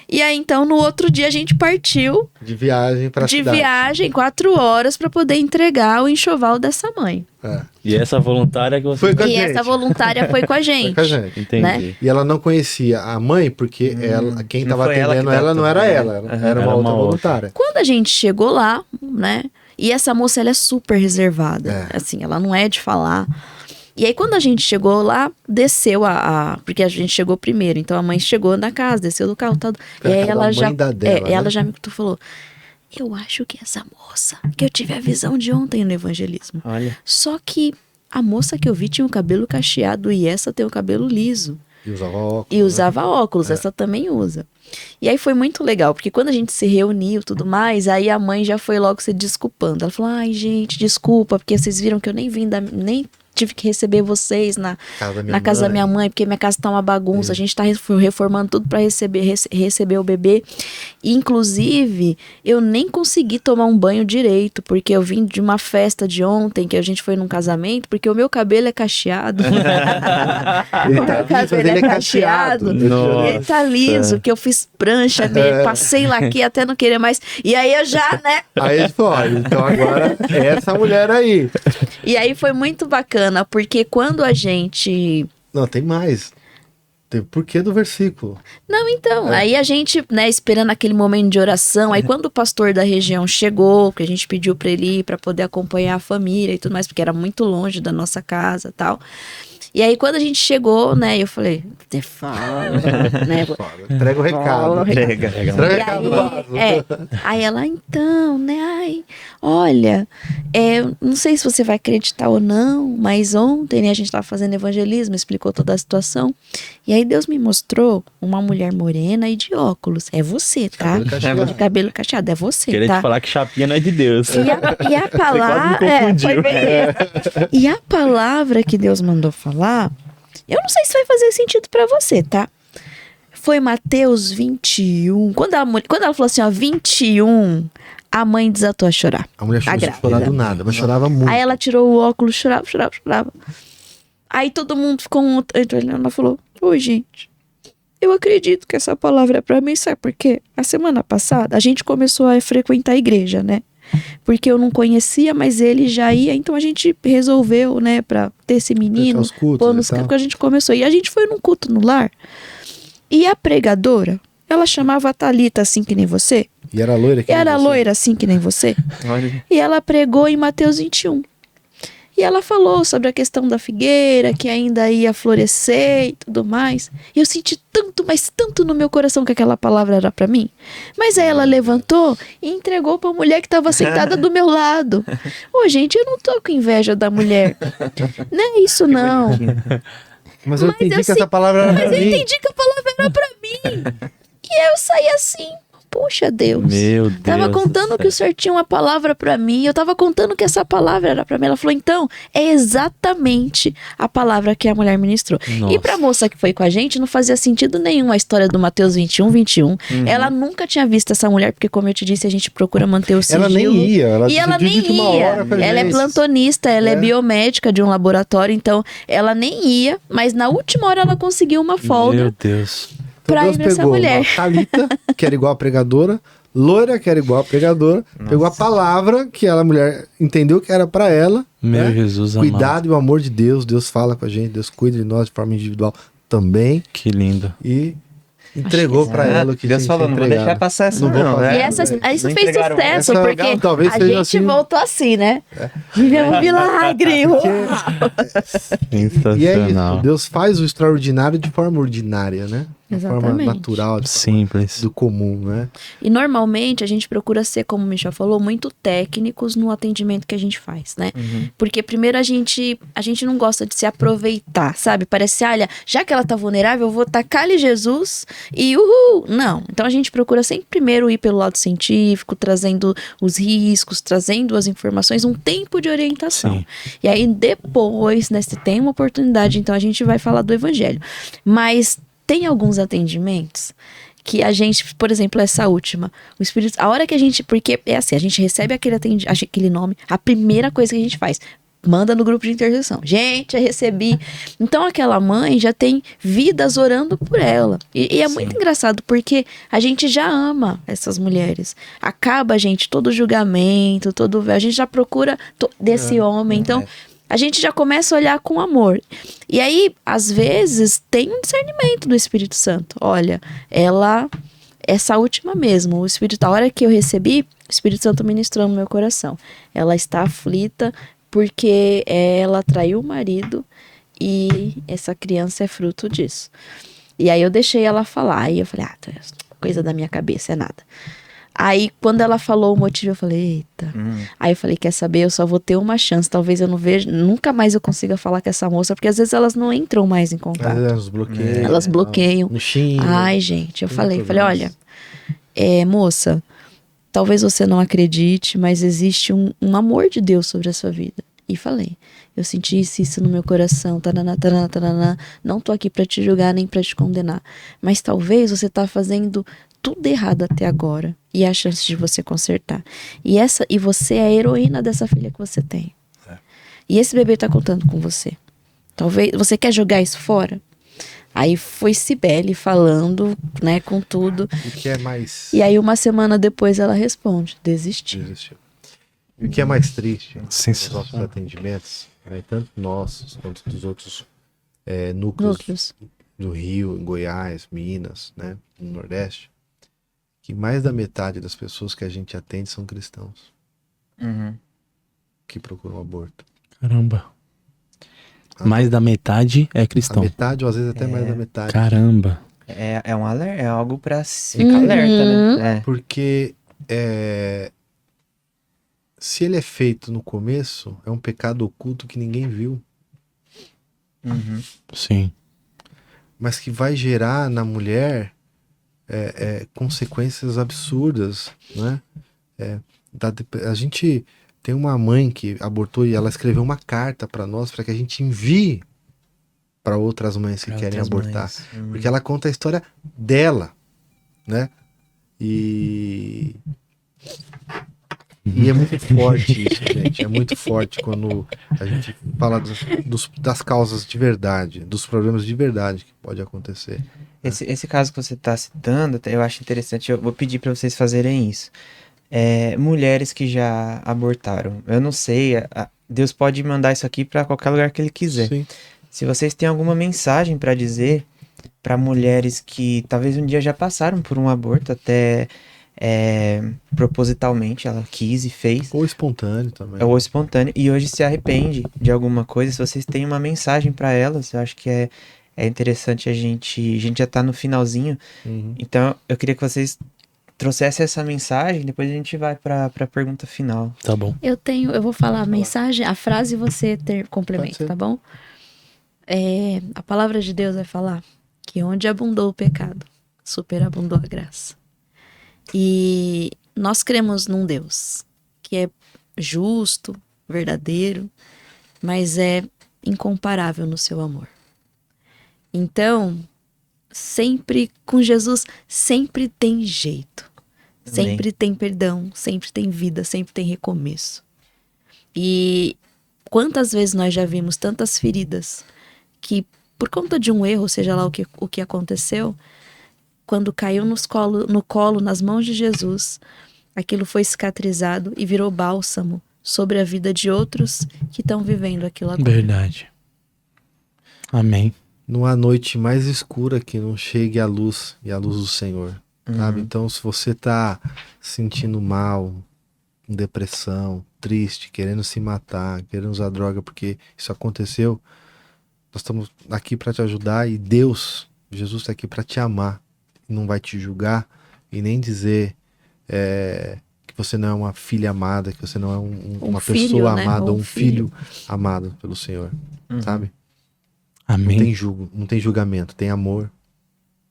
[SPEAKER 4] E aí, então, no outro dia a gente partiu...
[SPEAKER 3] De viagem pra cidade.
[SPEAKER 4] De viagem, 4 horas, para poder entregar o enchoval dessa mãe.
[SPEAKER 1] E essa voluntária que você...
[SPEAKER 3] Foi com a gente.
[SPEAKER 4] Essa voluntária foi com a gente.
[SPEAKER 3] Foi com a gente.
[SPEAKER 1] Entendi.
[SPEAKER 4] Né?
[SPEAKER 3] E ela não conhecia a mãe, porque quem estava atendendo ela não era ela. Era uma outra voluntária.
[SPEAKER 4] Quando a gente chegou lá, né? E essa moça, ela é super reservada. Assim, ela não é de falar... E aí, quando a gente chegou lá, desceu porque a gente chegou primeiro. Então, a mãe chegou na casa, desceu do carro. Tal, e aí, ela já me falou: eu acho que essa moça, que eu tive a visão de ontem no evangelismo.
[SPEAKER 2] Olha.
[SPEAKER 4] Só que a moça que eu vi tinha o cabelo cacheado e essa tem o cabelo liso.
[SPEAKER 3] E usava óculos.
[SPEAKER 4] Essa também usa. E aí foi muito legal, porque quando a gente se reuniu e tudo mais, aí a mãe já foi logo se desculpando. Ela falou: ai, gente, desculpa, porque vocês viram que eu nem tive que receber vocês na casa da minha mãe, porque minha casa tá uma bagunça, a gente tá reformando tudo pra receber o bebê. E, inclusive, eu nem consegui tomar um banho direito, porque eu vim de uma festa de ontem, que a gente foi num casamento, porque o meu cabelo é cacheado. O meu cabelo é cacheado.
[SPEAKER 1] Nossa.
[SPEAKER 4] E ele tá liso, que eu fiz prancha nele, passei laque até não querer mais. E aí eu já, né?
[SPEAKER 3] Aí ele falou, olha, então agora é essa mulher aí.
[SPEAKER 4] E aí foi muito bacana, porque quando a gente...
[SPEAKER 3] Não, tem mais. Tem o porquê do versículo.
[SPEAKER 4] Não, então, aí a gente, né, esperando aquele momento de oração, aí quando o pastor da região chegou, que a gente pediu pra ele ir pra poder acompanhar a família e tudo mais, porque era muito longe da nossa casa e tal. E aí quando a gente chegou, né, eu falei, você fala, né?
[SPEAKER 3] Entrega o recado.
[SPEAKER 2] Entrega.
[SPEAKER 3] Entrega o recado.
[SPEAKER 4] Aí ela, então, né, ai, olha, não sei se você vai acreditar ou não, mas ontem, né, a gente tava fazendo evangelismo, explicou toda a situação, e aí Deus me mostrou uma mulher morena e de óculos, é você, tá?
[SPEAKER 3] Cabelo cacheado.
[SPEAKER 4] De cabelo cacheado, é você,
[SPEAKER 1] Queria
[SPEAKER 4] tá?
[SPEAKER 1] te falar que chapinha não é de Deus.
[SPEAKER 4] E a palavra, foi bem isso. E a palavra que Deus mandou falar, eu não sei se vai fazer sentido pra você, tá? Foi Mateus 21. Quando ela falou assim, ó, 21, a mãe desatou a chorar.
[SPEAKER 3] A mulher chorou
[SPEAKER 4] grávida.
[SPEAKER 3] chorar do nada, mas chorava muito.
[SPEAKER 4] Aí ela tirou o óculos, chorava. Aí todo mundo ficou ela falou, oi, gente, eu acredito que essa palavra é pra mim, sabe por quê? A semana passada, a gente começou a frequentar a igreja, né? Porque eu não conhecia, mas ele já ia, então a gente resolveu, né, pra ter esse menino,
[SPEAKER 3] Os cultos
[SPEAKER 4] pôr
[SPEAKER 3] e
[SPEAKER 4] nos
[SPEAKER 3] tal.
[SPEAKER 4] porque a gente começou. E a gente foi num culto no lar, e a pregadora, ela chamava a Thalita assim que nem você,
[SPEAKER 3] E era loira que nem
[SPEAKER 4] era
[SPEAKER 3] você.
[SPEAKER 4] loira assim que nem você,
[SPEAKER 2] Olha.
[SPEAKER 4] e ela pregou em Mateus 21. E ela falou sobre a questão da figueira, que ainda ia florescer e tudo mais. E eu senti tanto, mas tanto no meu coração que aquela palavra era pra mim. Mas aí ela levantou e entregou pra mulher que tava sentada do meu lado. Ô, gente, eu não tô com inveja da mulher. Não é isso, não.
[SPEAKER 3] Mas eu
[SPEAKER 4] Mas
[SPEAKER 3] entendi
[SPEAKER 4] eu
[SPEAKER 3] que
[SPEAKER 4] sei-
[SPEAKER 3] essa palavra era
[SPEAKER 4] Mas
[SPEAKER 3] pra
[SPEAKER 4] eu
[SPEAKER 3] mim.
[SPEAKER 4] entendi que a palavra era pra mim. E aí eu saí assim. Puxa, Deus.
[SPEAKER 1] Meu Deus.
[SPEAKER 4] Tava contando que o senhor tinha uma palavra pra mim, eu tava contando que essa palavra era pra mim. Ela falou, então, é exatamente a palavra que a mulher ministrou.
[SPEAKER 1] Nossa.
[SPEAKER 4] E pra moça que foi com a gente, não fazia sentido nenhum a história do Mateus 21. Ela nunca tinha visto essa mulher, porque como eu te disse, a gente procura manter o sigilo.
[SPEAKER 3] Ela nem ia. Ela
[SPEAKER 4] E ela nem
[SPEAKER 3] decidiu de última
[SPEAKER 4] ia.
[SPEAKER 3] hora pra
[SPEAKER 4] Ela é
[SPEAKER 3] gente.
[SPEAKER 4] plantonista, ela é biomédica de um laboratório, então ela nem ia, mas na última hora ela conseguiu uma folga
[SPEAKER 1] Meu Deus.
[SPEAKER 3] Então
[SPEAKER 4] pra
[SPEAKER 3] Deus
[SPEAKER 4] ir nessa
[SPEAKER 3] pegou
[SPEAKER 4] mulher.
[SPEAKER 3] uma Thalita, que era igual a pregadora, loira, que era igual a pregadora, pegou a palavra que a mulher entendeu que era pra ela.
[SPEAKER 1] Meu
[SPEAKER 3] né?
[SPEAKER 1] Jesus amado.
[SPEAKER 3] Cuidado e o amor de Deus, Deus fala com a gente, Deus cuida de nós de forma individual também.
[SPEAKER 1] Que lindo.
[SPEAKER 3] E entregou pra ela o que
[SPEAKER 2] Deus
[SPEAKER 3] tinha
[SPEAKER 2] falou, não vou
[SPEAKER 3] entregado.
[SPEAKER 2] deixar passar essa
[SPEAKER 3] Não vou
[SPEAKER 2] não,
[SPEAKER 3] fazer.
[SPEAKER 2] né?
[SPEAKER 4] E isso
[SPEAKER 2] Não
[SPEAKER 4] fez
[SPEAKER 2] entregaram
[SPEAKER 4] sucesso,
[SPEAKER 3] essa.
[SPEAKER 4] porque
[SPEAKER 3] Não, talvez
[SPEAKER 4] a
[SPEAKER 3] seja
[SPEAKER 4] gente
[SPEAKER 3] assim.
[SPEAKER 4] voltou assim, né? Viveu um milagre.
[SPEAKER 3] E é isso,
[SPEAKER 1] Sensacional.
[SPEAKER 3] Deus faz o extraordinário de forma ordinária, né? De forma
[SPEAKER 4] Exatamente.
[SPEAKER 3] natural, de
[SPEAKER 1] Simples.
[SPEAKER 3] do comum, né?
[SPEAKER 4] E normalmente a gente procura ser, como o Michel falou, muito técnicos no atendimento que a gente faz, né? Porque primeiro a gente não gosta de se aproveitar, sabe? Parece, olha, já que ela tá vulnerável, eu vou tacar-lhe Jesus e uhul! Não. Então a gente procura sempre primeiro ir pelo lado científico, trazendo os riscos, trazendo as informações, um tempo de orientação.
[SPEAKER 1] Sim.
[SPEAKER 4] E aí depois, né, se tem uma oportunidade, então a gente vai falar do evangelho. Mas tem alguns atendimentos que a gente, por exemplo, essa última, o Espírito, a hora que a gente, porque é assim, a gente recebe aquele nome, a primeira coisa que a gente faz, manda no grupo de intercessão. Gente, eu recebi. Então aquela mãe já tem vidas orando por ela. E é muito engraçado porque a gente já ama essas mulheres. Acaba, gente, todo o julgamento, a gente já procura desse homem. Então a gente já começa a olhar com amor. E aí, às vezes, tem um discernimento do Espírito Santo. Olha, essa última mesmo, o Espírito, a hora que eu recebi, o Espírito Santo ministrou no meu coração. Ela está aflita porque ela traiu o marido e essa criança é fruto disso. E aí eu deixei ela falar. Aí eu falei, coisa da minha cabeça, é nada. Aí, quando ela falou o motivo, eu falei, eita. Aí eu falei, quer saber, eu só vou ter uma chance. Talvez eu não veja, nunca mais eu consiga falar com essa moça, porque às vezes elas não entram mais em contato.
[SPEAKER 3] Elas bloqueiam.
[SPEAKER 4] Elas bloqueiam.
[SPEAKER 3] No xingo.
[SPEAKER 4] Ai, gente, eu
[SPEAKER 3] Tem
[SPEAKER 4] falei,
[SPEAKER 3] problemas.
[SPEAKER 4] olha, moça, talvez você não acredite, mas existe um amor de Deus sobre a sua vida. E falei, eu senti isso no meu coração, taraná, taraná, taraná. Não tô aqui pra te julgar nem pra te condenar. Mas talvez você tá fazendo tudo errado até agora. E é a chance de você consertar. E você é a heroína dessa filha que você tem. E esse bebê tá contando com você. Talvez, você quer jogar isso fora? Aí foi Cibele falando, né, com tudo.
[SPEAKER 3] O que é mais...
[SPEAKER 4] E aí uma semana depois ela responde, desisti.
[SPEAKER 3] Desistiu. E o que é mais triste nos
[SPEAKER 1] Sensacional.
[SPEAKER 3] nossos atendimentos, né, tanto nossos quanto dos outros núcleos do Rio, em Goiás, Minas, né, no Nordeste, que mais da metade das pessoas que a gente atende são cristãos
[SPEAKER 2] Uhum.
[SPEAKER 3] que procuram aborto.
[SPEAKER 1] Caramba. Mais da metade é
[SPEAKER 3] A
[SPEAKER 1] cristão.
[SPEAKER 3] metade, ou às vezes até mais da metade.
[SPEAKER 1] Caramba.
[SPEAKER 2] É um alerta, é algo pra ficar alerta, né? É.
[SPEAKER 3] Porque se ele é feito no começo, é um pecado oculto que ninguém viu,
[SPEAKER 2] Uhum.
[SPEAKER 1] Sim.
[SPEAKER 3] mas que vai gerar na mulher consequências absurdas, né? A gente tem uma mãe que abortou e ela escreveu uma carta para nós para que a gente envie para outras mães que querem abortar, porque ela conta a história dela, né? E é muito forte isso, gente. É muito forte quando a gente fala das causas de verdade, dos problemas de verdade que pode acontecer.
[SPEAKER 2] Esse caso que você está citando, eu acho interessante, eu vou pedir para vocês fazerem isso. Mulheres que já abortaram. Eu não sei, Deus pode mandar isso aqui para qualquer lugar que Ele quiser.
[SPEAKER 3] Sim.
[SPEAKER 2] Se vocês têm alguma mensagem para dizer para mulheres que talvez um dia já passaram por um aborto, até propositalmente, ela quis e fez,
[SPEAKER 3] Ou espontâneo também.
[SPEAKER 2] ou espontâneo, e hoje se arrepende de alguma coisa, se vocês têm uma mensagem para elas, eu acho que é interessante a gente já tá no finalzinho,
[SPEAKER 3] Uhum.
[SPEAKER 2] então eu queria que vocês trouxessem essa mensagem, depois a gente vai para a pergunta final.
[SPEAKER 1] Tá bom.
[SPEAKER 4] Eu vou falar a mensagem, a frase e você
[SPEAKER 3] Pode
[SPEAKER 4] complementa,
[SPEAKER 3] ser.
[SPEAKER 4] tá bom? A palavra de Deus vai falar que onde abundou o pecado, superabundou a graça. E nós cremos num Deus que é justo, verdadeiro, mas é incomparável no seu amor. Então, sempre com Jesus, sempre tem jeito.
[SPEAKER 2] Amém.
[SPEAKER 4] Sempre tem perdão, sempre tem vida, sempre tem recomeço. E quantas vezes nós já vimos tantas feridas que, por conta de um erro, seja lá o que aconteceu, quando caiu no colo, nas mãos de Jesus, aquilo foi cicatrizado e virou bálsamo sobre a vida de outros que estão vivendo aquilo agora.
[SPEAKER 1] Verdade. Amém.
[SPEAKER 3] Não há noite mais escura que não chegue a luz e a luz do Senhor, sabe? Então, se você tá se sentindo mal, com depressão, triste, querendo se matar, querendo usar droga porque isso aconteceu, nós estamos aqui para te ajudar e Deus, Jesus está aqui para te amar, não vai te julgar e nem dizer que você não é uma filha amada, que você não é uma
[SPEAKER 4] filho,
[SPEAKER 3] pessoa
[SPEAKER 4] né?
[SPEAKER 3] amada,
[SPEAKER 4] Ou
[SPEAKER 3] um filho amado pelo Senhor, sabe?
[SPEAKER 1] Amém.
[SPEAKER 3] Não tem julgamento, tem amor.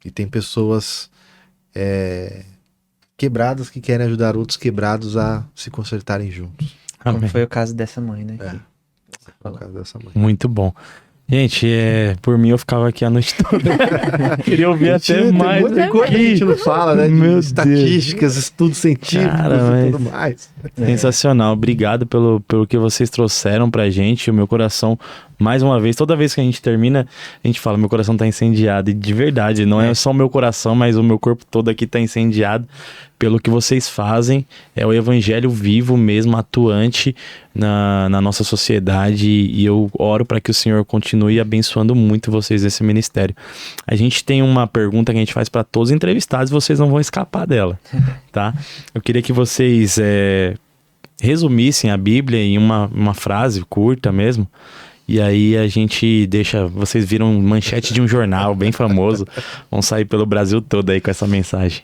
[SPEAKER 3] E tem pessoas quebradas que querem ajudar outros quebrados a se consertarem juntos.
[SPEAKER 2] Como
[SPEAKER 1] Amém.
[SPEAKER 2] foi o caso dessa mãe, né?
[SPEAKER 3] Por causa dessa mãe.
[SPEAKER 1] Muito bom. Gente, por mim eu ficava aqui a noite toda. Queria ouvir até mais
[SPEAKER 3] Tem muita coisa que a gente não fala, né?
[SPEAKER 1] Meu
[SPEAKER 3] De estatísticas, estudos científicos
[SPEAKER 1] Cara,
[SPEAKER 3] e tudo mais.
[SPEAKER 1] Sensacional. Obrigado pelo que vocês trouxeram pra gente. O meu coração, mais uma vez, toda vez que a gente termina, a gente fala, meu coração tá incendiado. E de verdade, não é só o meu coração, mas o meu corpo todo aqui tá incendiado pelo que vocês fazem. É o evangelho vivo mesmo, atuante na nossa sociedade. E eu oro para que o Senhor continue abençoando muito vocês nesse ministério. A gente tem uma pergunta que a gente faz para todos os entrevistados, vocês não vão escapar dela, tá? Eu queria que vocês resumissem a Bíblia em uma frase curta mesmo. E aí a gente deixa... Vocês viram manchete de um jornal bem famoso. Vão sair pelo Brasil todo aí com essa mensagem.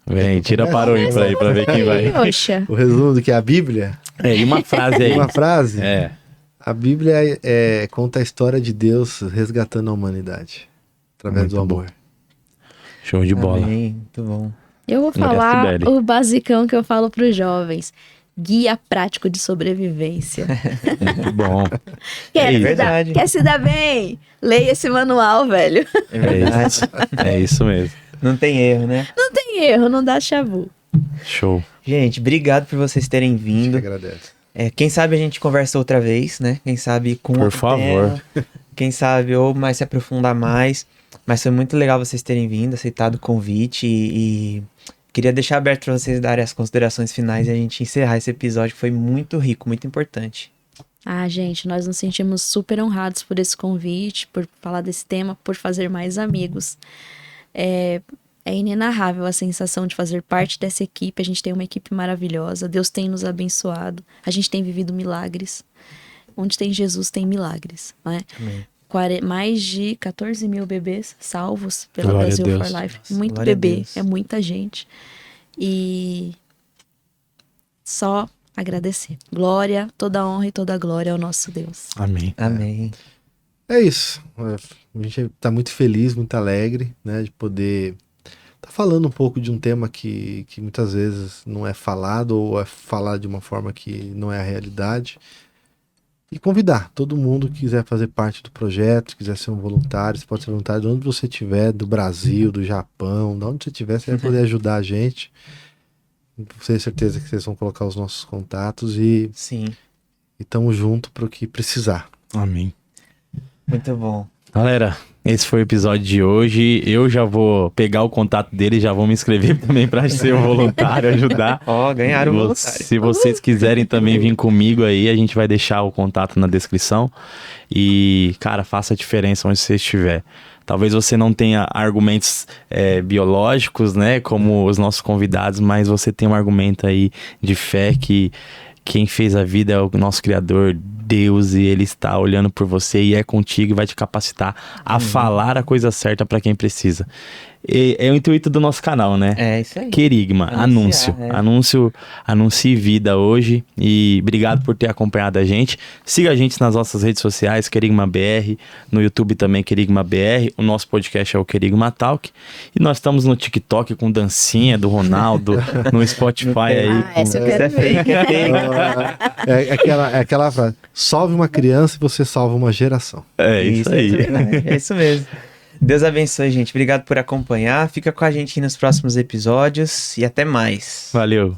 [SPEAKER 1] Vem, tira para o ímpar aí pra ver quem vai.
[SPEAKER 4] Poxa,
[SPEAKER 3] O resumo do que é a Bíblia,
[SPEAKER 1] E uma frase aí.
[SPEAKER 3] uma frase,
[SPEAKER 1] É.
[SPEAKER 3] a Bíblia conta a história de Deus resgatando a humanidade através
[SPEAKER 1] Muito
[SPEAKER 3] do
[SPEAKER 1] bom.
[SPEAKER 3] amor.
[SPEAKER 1] Show de bola.
[SPEAKER 2] Amém, muito bom.
[SPEAKER 4] eu vou
[SPEAKER 1] Maria
[SPEAKER 4] falar
[SPEAKER 1] Cibele.
[SPEAKER 4] o basicão que eu falo pros jovens. Guia prático de sobrevivência.
[SPEAKER 1] Muito bom.
[SPEAKER 4] Quer,
[SPEAKER 1] É
[SPEAKER 4] se dar,
[SPEAKER 2] verdade.
[SPEAKER 4] quer se dar bem? Leia esse manual, velho.
[SPEAKER 2] É verdade.
[SPEAKER 1] É isso mesmo.
[SPEAKER 2] Não tem erro, né?
[SPEAKER 4] Não tem erro, não dá chabu.
[SPEAKER 1] Show.
[SPEAKER 2] Gente, obrigado por vocês terem
[SPEAKER 3] A gente
[SPEAKER 2] vindo.
[SPEAKER 3] agradece.
[SPEAKER 2] Quem sabe a gente conversa outra vez, né? Quem sabe com
[SPEAKER 1] Por
[SPEAKER 2] outro
[SPEAKER 1] favor.
[SPEAKER 2] tema. Quem sabe ou mais se aprofundar mais. Mas foi muito legal vocês terem vindo, aceitado o convite e queria deixar aberto para vocês darem as considerações finais e a gente encerrar esse episódio que foi muito rico, muito importante.
[SPEAKER 4] Ah, gente, nós nos sentimos super honrados por esse convite, por falar desse tema, por fazer mais amigos. É inenarrável a sensação de fazer parte dessa equipe. A gente tem uma equipe maravilhosa. Deus tem nos abençoado. A gente tem vivido milagres. Onde tem Jesus, tem milagres, né?
[SPEAKER 2] Amém.
[SPEAKER 4] Mais de 14 mil bebês salvos pela
[SPEAKER 1] Glória a
[SPEAKER 4] Brasil
[SPEAKER 1] Deus.
[SPEAKER 4] for Life.
[SPEAKER 2] Nossa,
[SPEAKER 4] Muito
[SPEAKER 2] glória a
[SPEAKER 4] bebê,
[SPEAKER 2] Deus.
[SPEAKER 4] é muita gente. E só agradecer. Glória, toda honra e toda glória ao nosso Deus.
[SPEAKER 1] Amém.
[SPEAKER 2] Amém.
[SPEAKER 3] É isso. A gente tá muito feliz, muito alegre, né, de poder tá falando um pouco de um tema que muitas vezes não é falado ou é falado de uma forma que não é a realidade. E convidar todo mundo que quiser fazer parte do projeto, quiser ser um voluntário, você pode ser voluntário de onde você estiver, do Brasil, do Japão, de onde você estiver, você vai poder ajudar a gente. Tenho certeza que vocês vão colocar os nossos contatos e
[SPEAKER 2] Sim,
[SPEAKER 3] estamos junto para o que precisar.
[SPEAKER 1] Amém.
[SPEAKER 2] muito bom.
[SPEAKER 1] Galera, esse foi o episódio de hoje. Eu já vou pegar o contato dele e já vou me inscrever também para ser um voluntário, ajudar.
[SPEAKER 2] Ó, ganharam o voluntário.
[SPEAKER 1] Se vocês quiserem também vir comigo aí, a gente vai deixar o contato na descrição. E, cara, faça a diferença onde você estiver. Talvez você não tenha argumentos biológicos, né, como os nossos convidados, mas você tem um argumento aí de fé que quem fez a vida é o nosso Criador, Deus, e Ele está olhando por você e é contigo e vai te capacitar a falar a coisa certa para quem precisa. É o intuito do nosso canal, né?
[SPEAKER 2] É isso aí.
[SPEAKER 1] Querigma, anúncio.
[SPEAKER 2] Anunciar,
[SPEAKER 1] Anuncie vida hoje. E obrigado por ter acompanhado a gente. Siga a gente nas nossas redes sociais, Querigma BR. No YouTube também, Querigma BR. O nosso podcast é o Querigma Talk. E nós estamos no TikTok com dancinha do Ronaldo, no Spotify aí.
[SPEAKER 4] Ah, essa eu
[SPEAKER 2] Isso
[SPEAKER 4] quero
[SPEAKER 2] é
[SPEAKER 4] ver.
[SPEAKER 2] fake, é fake.
[SPEAKER 3] É aquela frase, salve uma criança e você salva uma geração.
[SPEAKER 1] É isso
[SPEAKER 2] É
[SPEAKER 1] aí.
[SPEAKER 2] verdade, é isso mesmo. Deus abençoe, gente. Obrigado por acompanhar. Fica com a gente nos próximos episódios e até mais.
[SPEAKER 1] Valeu.